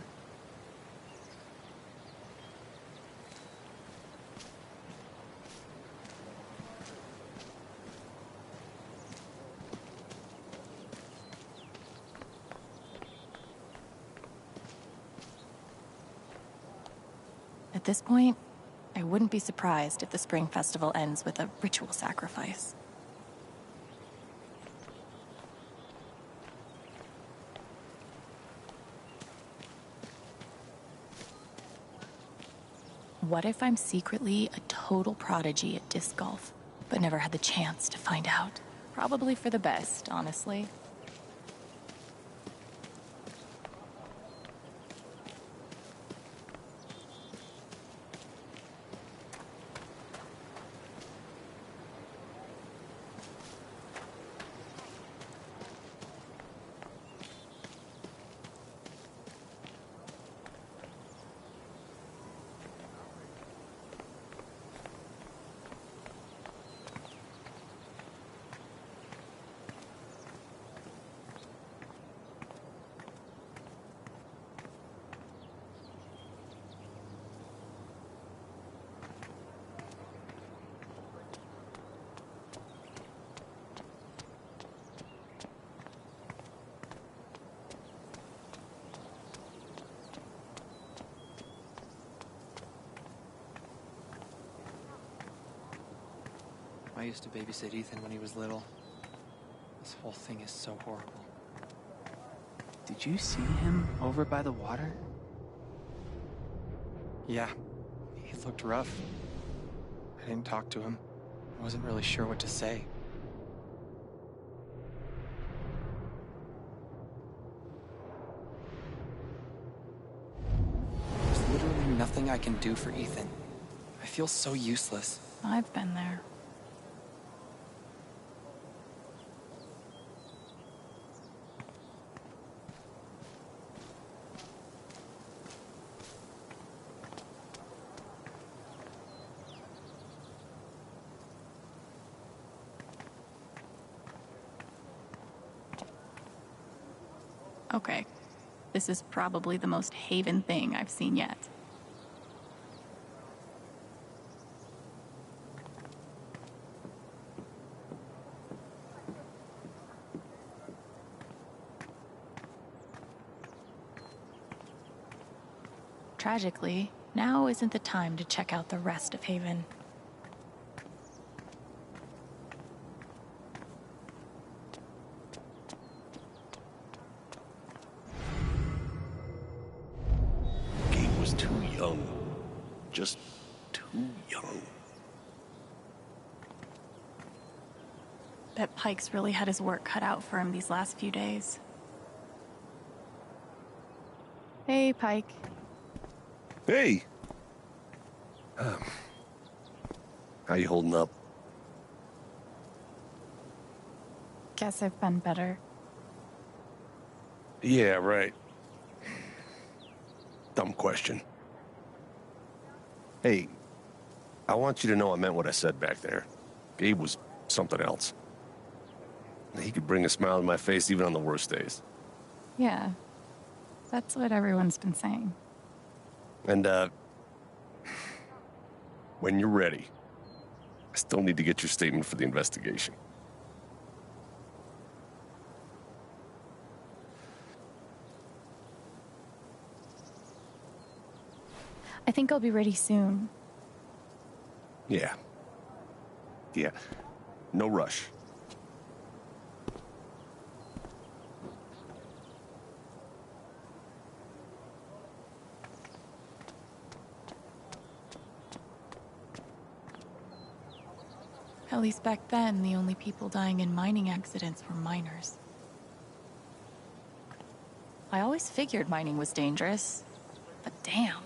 At this point, I wouldn't be surprised if the Spring Festival ends with a ritual sacrifice. What if I'm secretly a total prodigy at disc golf, but never had the chance to find out? Probably for the best, honestly. I used to babysit Ethan when he was little. This whole thing is so horrible. Did you see him over by the water? Yeah, he looked rough. I didn't talk to him. I wasn't really sure what to say. There's literally nothing I can do for Ethan. I feel so useless. I've been there. Okay, this is probably the most Haven thing I've seen yet. Tragically, now isn't the time to check out the rest of Haven. Gabe was too young. Just too young. Bet Pike's really had his work cut out for him these last few days. Hey, Pike. Hey! How you holding up? Guess I've been better. Yeah, right. Dumb question. Hey, I want you to know I meant what I said back there. Gabe was something else. He could bring a smile to my face even on the worst days. Yeah, that's what everyone's been saying. And, when you're ready, I still need to get your statement for the investigation. I think I'll be ready soon. Yeah. No rush. At least back then, the only people dying in mining accidents were miners. I always figured mining was dangerous, but damn.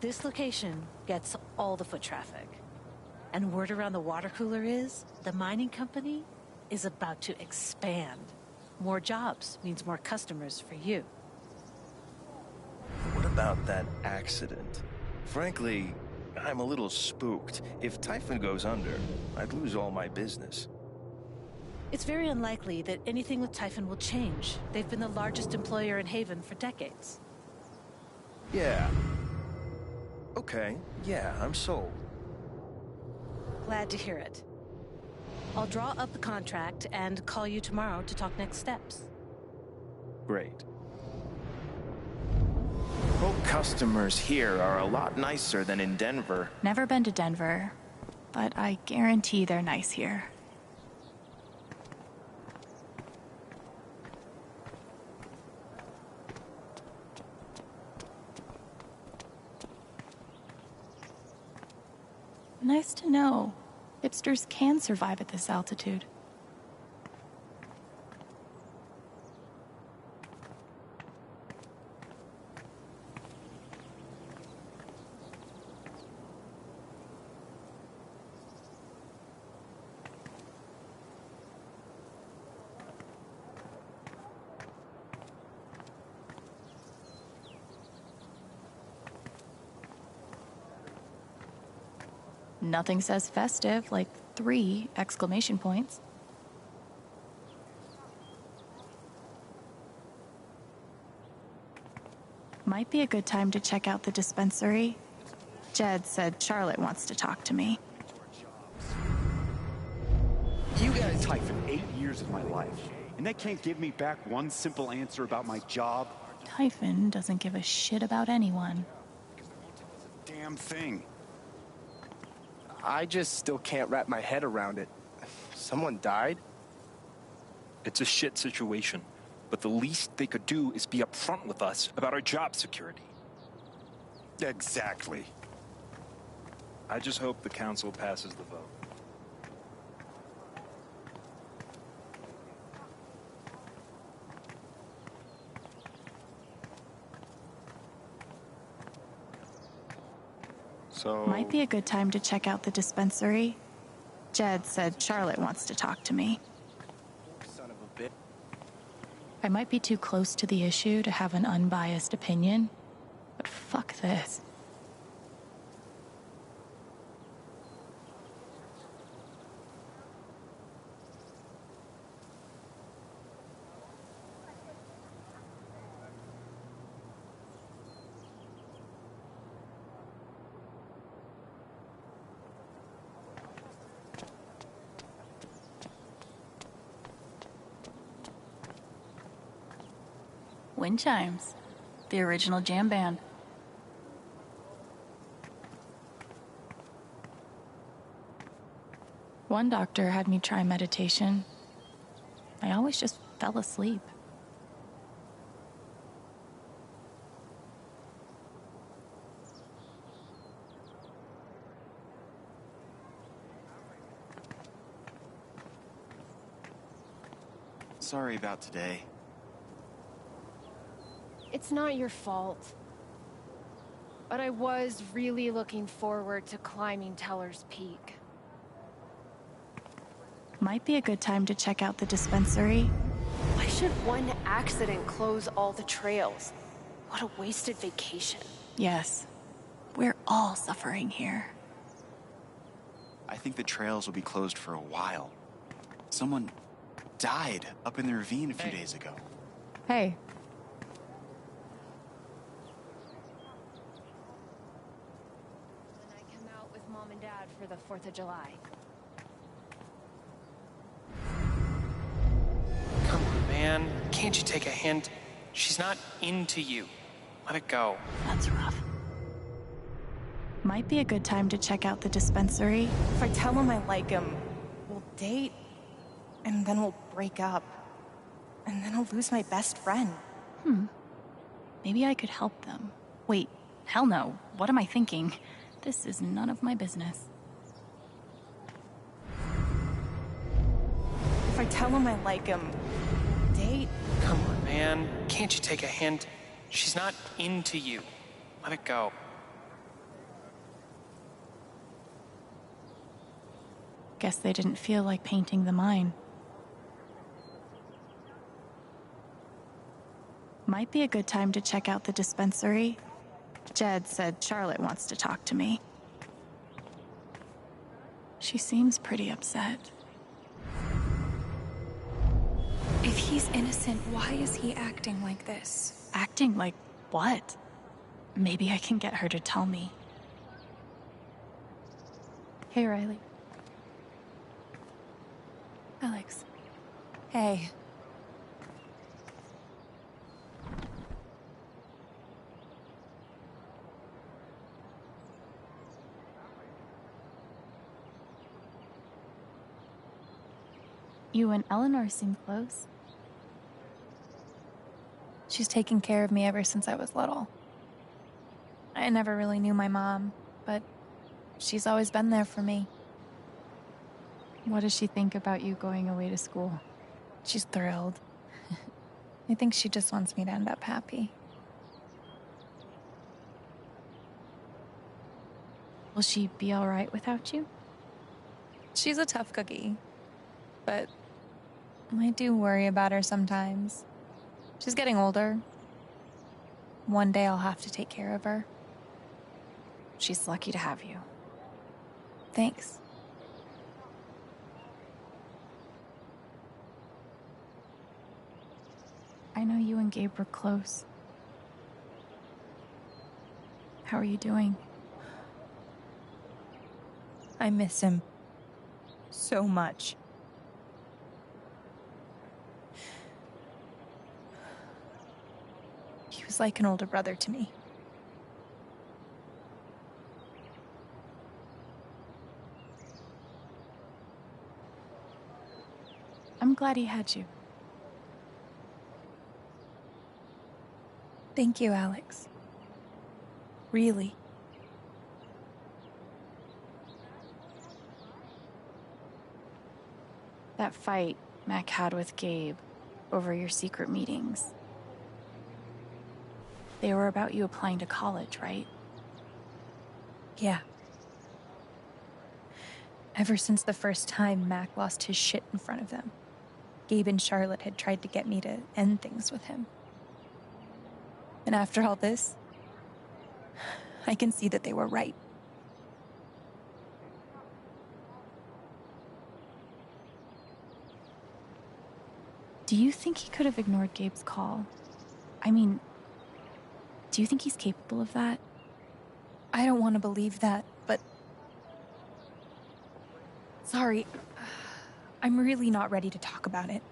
This location gets all the foot traffic. And word around the water cooler is the mining company is about to expand. More jobs means more customers for you. What about that accident? Frankly, I'm a little spooked. If Typhon goes under, I'd lose all my business. It's very unlikely that anything with Typhon will change. They've been the largest employer in Haven for decades. Yeah. Okay, yeah, I'm sold. Glad to hear it. I'll draw up the contract and call you tomorrow to talk next steps. Great. Hope customers here are a lot nicer than in Denver. Never been to Denver, but I guarantee they're nice here. Nice to know. Hipsters can survive at this altitude. Nothing says festive like 3 exclamation points. Might be a good time to check out the dispensary. Jed said Charlotte wants to talk to me. You guys Typhon 8 years of my life, and they can't give me back one simple answer about my job. Typhon doesn't give a shit about anyone. Damn thing. I just still can't wrap my head around it. Someone died? It's a shit situation, but the least they could do is be upfront with us about our job security. Exactly. I just hope the council passes the vote. So... Might be a good time to check out the dispensary. Jed said Charlotte wants to talk to me. Son of a bitch. I might be too close to the issue to have an unbiased opinion, but fuck this. Wind chimes, the original jam band. One doctor had me try meditation. I always just fell asleep. Sorry about today. It's not your fault. But I was really looking forward to climbing Teller's Peak. Might be a good time to check out the dispensary. Why should one accident close all the trails? What a wasted vacation. Yes, we're all suffering here. I think the trails will be closed for a while. Someone died up in the ravine a few days ago. Hey. Then I come out with Mom and Dad for the 4th of July. Come on, man. Can't you take a hint? She's not into you. Let it go. That's rough. Might be a good time to check out the dispensary. If I tell him I like him, we'll date, and then we'll break up. And then I'll lose my best friend. Maybe I could help them. Wait, hell no. What am I thinking? This is none of my business. If I tell him I like him, we'll date. Come on, man. Can't you take a hint? She's not into you. Let it go. Guess they didn't feel like painting the mine. Might be a good time to check out the dispensary. Jed said Charlotte wants to talk to me. She seems pretty upset. If he's innocent, why is he acting like this? Acting like what? Maybe I can get her to tell me. Hey, Riley. Alex. Hey. You and Eleanor seem close. She's taken care of me ever since I was little. I never really knew my mom, but she's always been there for me. What does she think about you going away to school? She's thrilled. I think she just wants me to end up happy. Will she be all right without you? She's a tough cookie, but I do worry about her sometimes. She's getting older. One day I'll have to take care of her. She's lucky to have you. Thanks. I know you and Gabe were close. How are you doing? I miss him so much. He was like an older brother to me. I'm glad he had you. Thank you, Alex. Really. That fight Mac had with Gabe over your secret meetings. They were about you applying to college, right? Yeah. Ever since the first time Mac lost his shit in front of them, Gabe and Charlotte had tried to get me to end things with him. And after all this, I can see that they were right. Do you think he could have ignored Gabe's call? I mean, do you think he's capable of that? I don't want to believe that, but... Sorry. I'm really not ready to talk about it.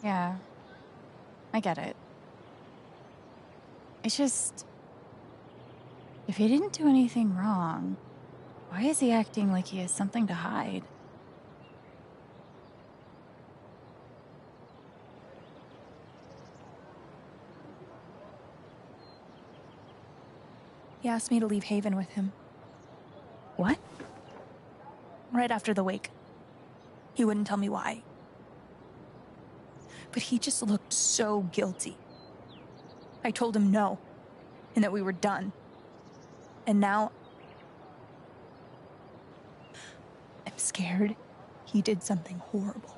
Yeah, I get it. It's just... if he didn't do anything wrong, why is he acting like he has something to hide? He asked me to leave Haven with him. What? Right after the wake. He wouldn't tell me why. but he just looked so guilty. I told him no, and that we were done. And now I'm scared he did something horrible.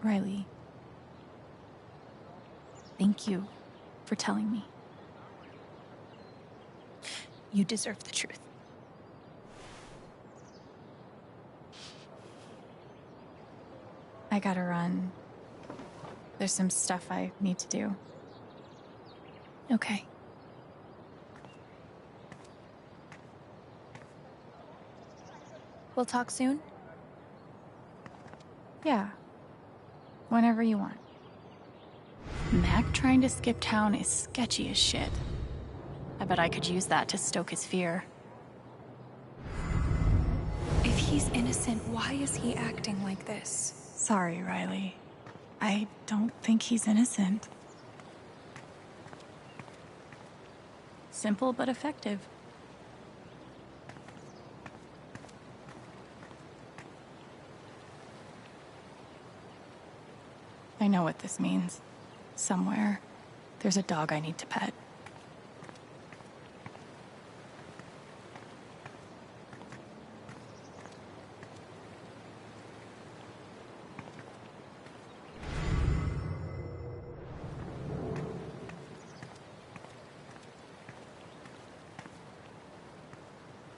Riley, thank you for telling me. You deserve the truth. I gotta run. There's some stuff I need to do. Okay. We'll talk soon? Yeah. Whenever you want. Mac trying to skip town is sketchy as shit. I bet I could use that to stoke his fear. If he's innocent, why is he acting like this? Sorry, Riley. I don't think he's innocent. Simple but effective. I know what this means. Somewhere, there's a dog I need to pet.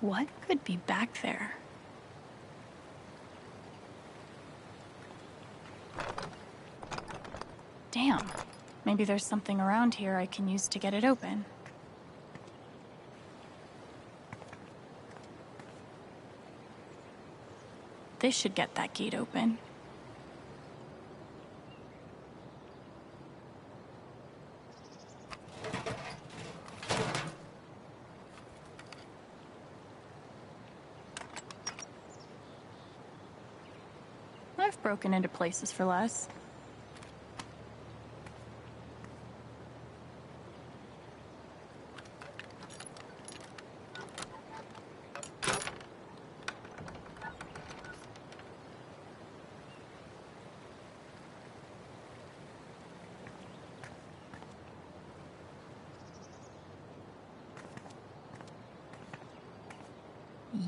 What could be back there? Damn. Maybe there's something around here I can use to get it open. This should get that gate open. I've broken into places for less.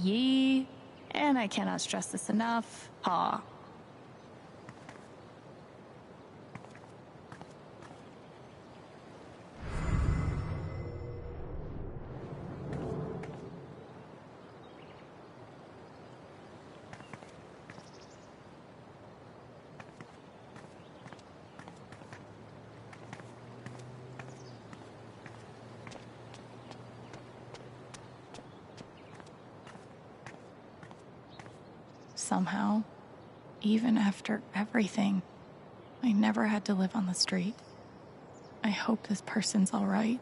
Yee. And I cannot stress this enough. Ha. Somehow, even after everything, I never had to live on the street. I hope this person's all right.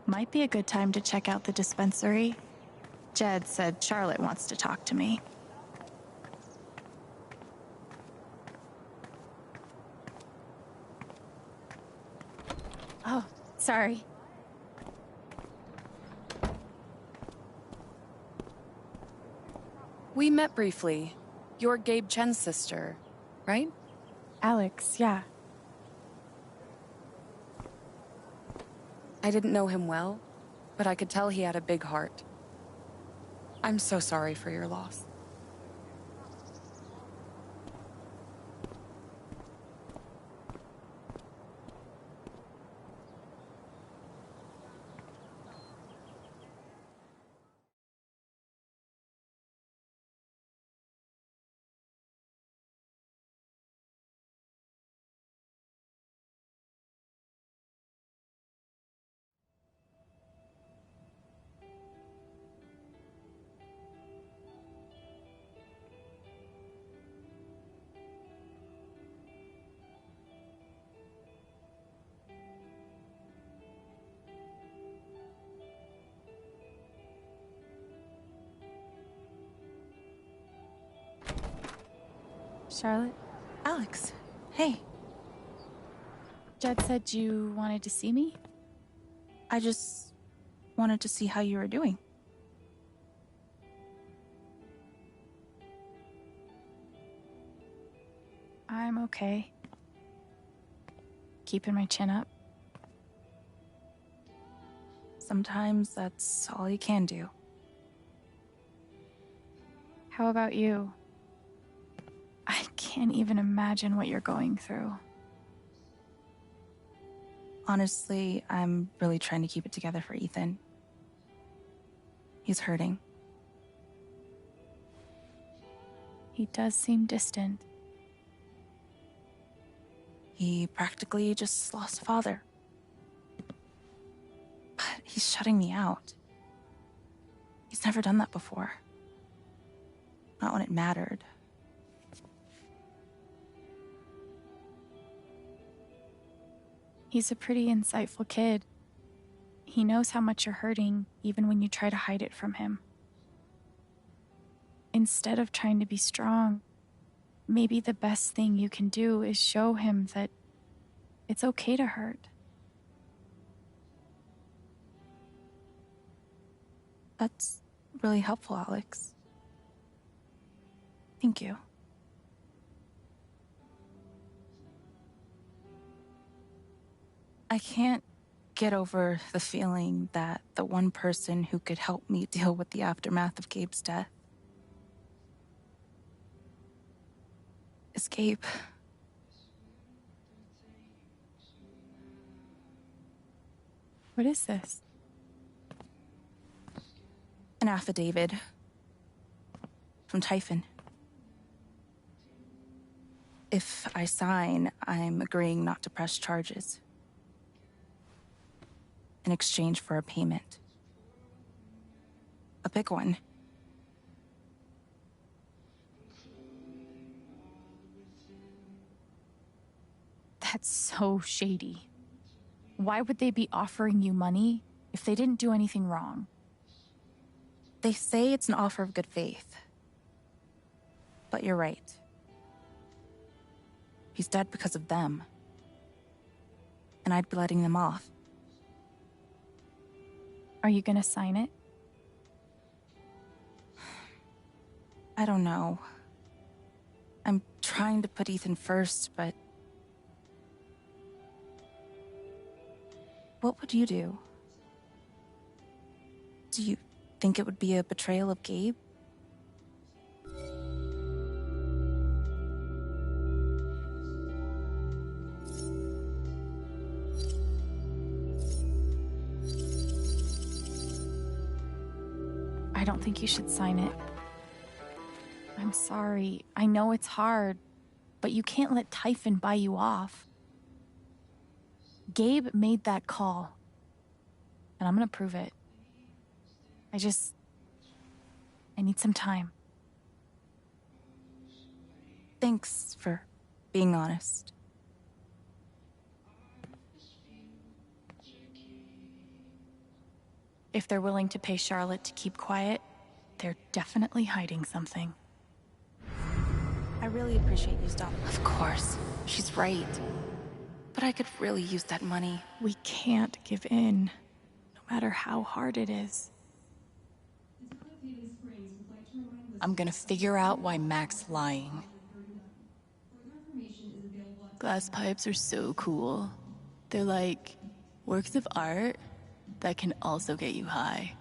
Might be a good time to check out the dispensary. Jed said Charlotte wants to talk to me. Oh, sorry. We met briefly. You're Gabe Chen's sister, right? Alex, yeah. I didn't know him well, but I could tell he had a big heart. I'm so sorry for your loss. Charlotte? Alex, hey. Jed said you wanted to see me? I just wanted to see how you were doing. I'm okay. Keeping my chin up. Sometimes that's all you can do. How about you? I can't even imagine what you're going through. Honestly, I'm really trying to keep it together for Ethan. He's hurting. He does seem distant. He practically just lost a father. But he's shutting me out. He's never done that before. Not when it mattered. He's a pretty insightful kid. He knows how much you're hurting, even when you try to hide it from him. Instead of trying to be strong, maybe the best thing you can do is show him that it's okay to hurt. That's really helpful, Alex. Thank you. I can't get over the feeling that the one person who could help me deal with the aftermath of Gabe's death is Gabe. What is this? An affidavit from Typhon. If I sign, I'm agreeing not to press charges in exchange for a payment. A big one. That's so shady. Why would they be offering you money if they didn't do anything wrong? They say it's an offer of good faith. But you're right. He's dead because of them. And I'd be letting them off. Are you gonna sign it? I don't know. I'm trying to put Ethan first, but... What would you do? Do you think it would be a betrayal of Gabe? I don't think you should sign it. I'm sorry. I know it's hard, but you can't let Typhon buy you off. Gabe made that call, and I'm gonna prove it. I need some time. Thanks for being honest. If they're willing to pay Charlotte to keep quiet, they're definitely hiding something. I really appreciate you stopping. Of course. She's right. But I could really use that money. We can't give in, no matter how hard it is. I'm gonna figure out why Mac's lying. Glass pipes are so cool. They're like works of art that can also get you high.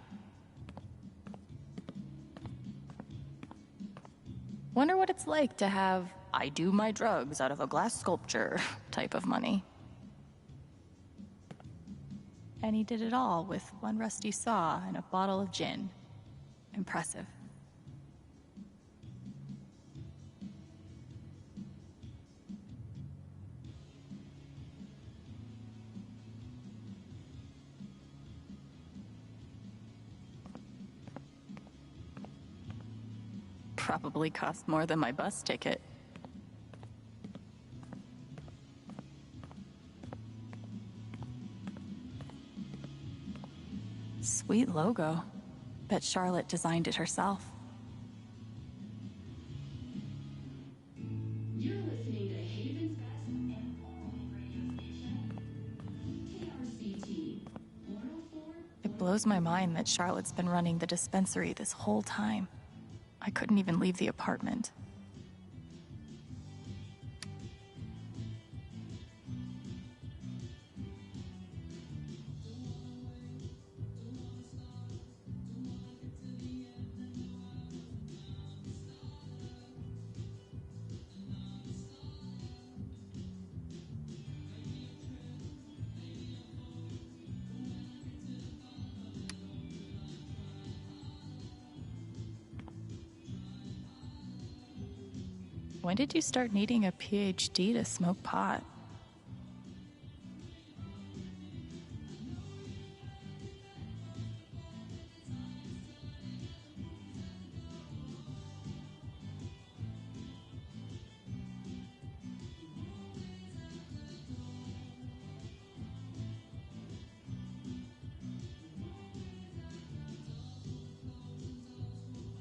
Wonder what it's like to have I do my drugs out of a glass sculpture type of money. And he did it all with one rusty saw and a bottle of gin. Impressive. Probably cost more than my bus ticket. Sweet logo. Bet Charlotte designed it herself. blows my mind that Charlotte's been running the dispensary this whole time. I couldn't even leave the apartment. When did you start needing a PhD to smoke pot?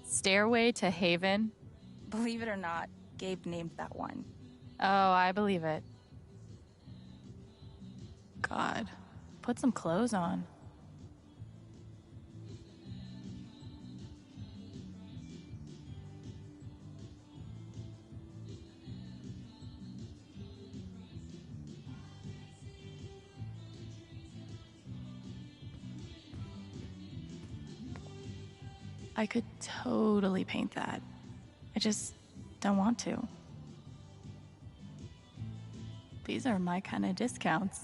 Stairway to Haven? Believe it or not, Gabe named that one. Oh, I believe it. God, put some clothes on. I could totally paint that. I just don't want to. These are my kind of discounts.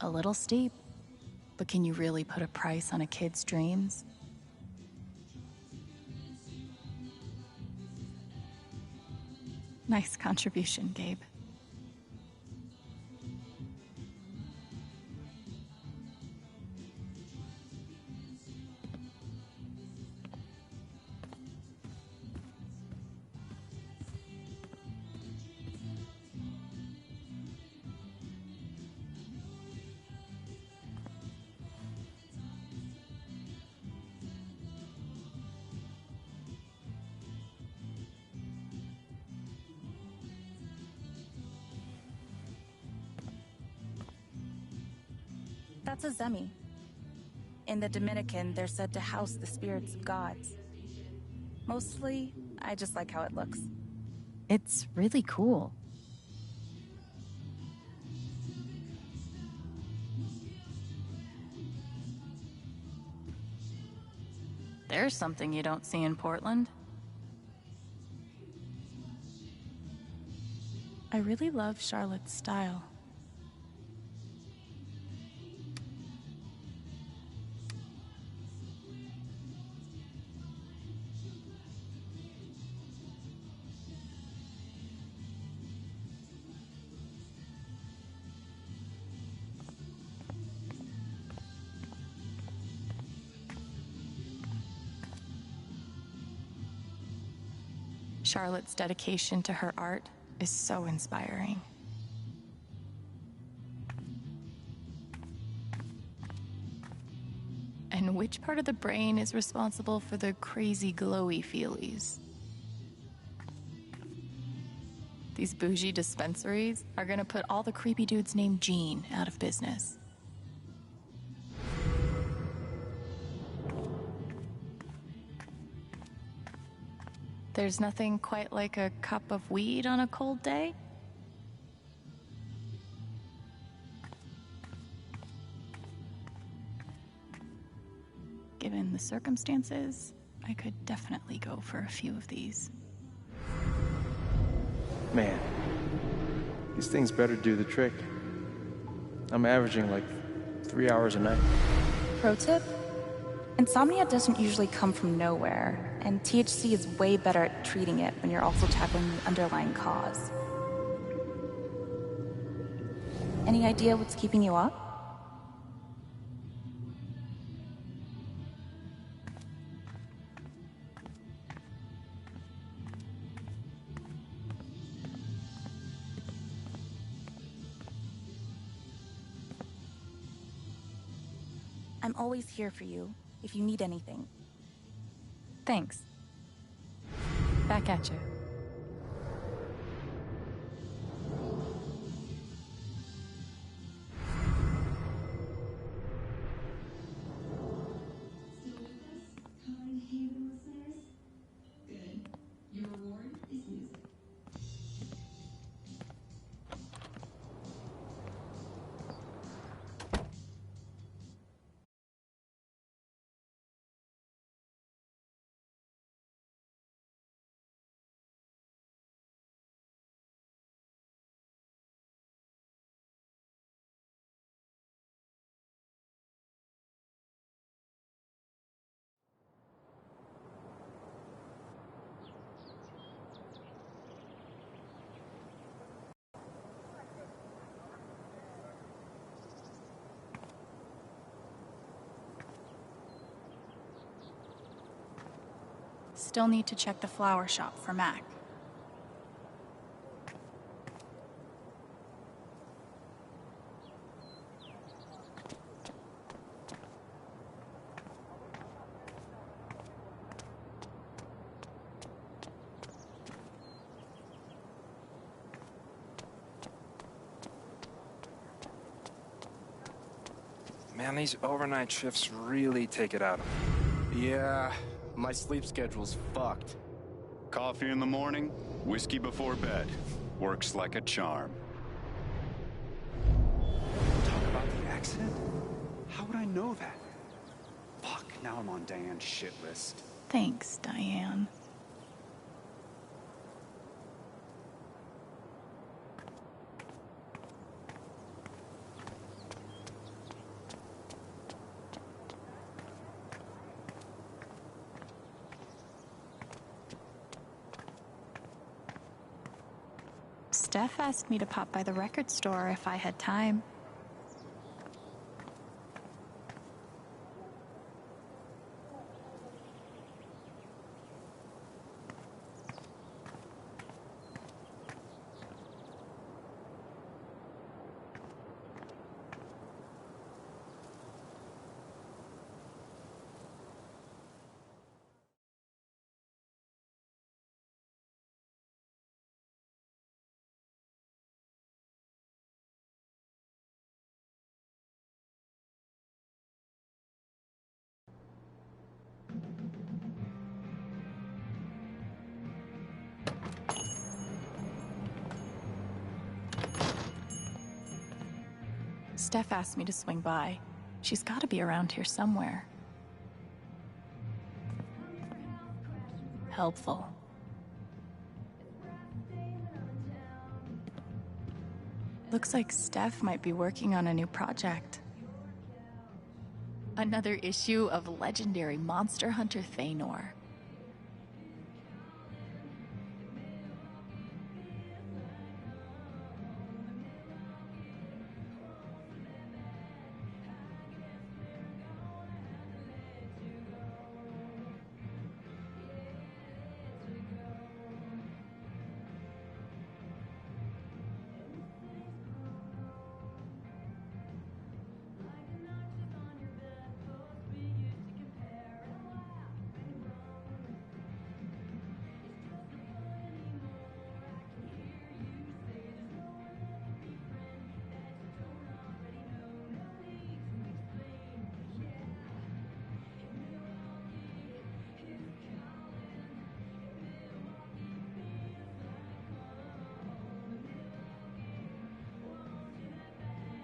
A little steep, but can you really put a price on a kid's dreams? Nice contribution, Gabe. That's a Zemi. In the Dominican, they're said to house the spirits of gods. Mostly, I just like how it looks. It's really cool. There's something you don't see in Portland. I really love Charlotte's style. Charlotte's dedication to her art is so inspiring. And which part of the brain is responsible for the crazy glowy feelies? These bougie dispensaries are gonna put all the creepy dudes named Gene out of business. There's nothing quite like a cup of weed on a cold day. Given the circumstances, I could definitely go for a few of these. Man, these things better do the trick. I'm averaging like 3 hours a night. Pro tip? Insomnia doesn't usually come from nowhere, and THC is way better at treating it when you're also tackling the underlying cause. Any idea what's keeping you up? I'm always here for you, if you need anything. Thanks. Back at you. Still need to check the flower shop for Mac. Man, these overnight shifts really take it out of me. Yeah, my sleep schedule's fucked. Coffee in the morning, whiskey before bed. Works like a charm. Talk about the accident? How would I know that? Fuck, now I'm on Diane's shit list. Thanks, Diane. Steph asked me to pop by the record store if I had time. Steph asked me to swing by. She's got to be around here somewhere. Helpful. Looks like Steph might be working on a new project. Another issue of legendary monster hunter Thanor.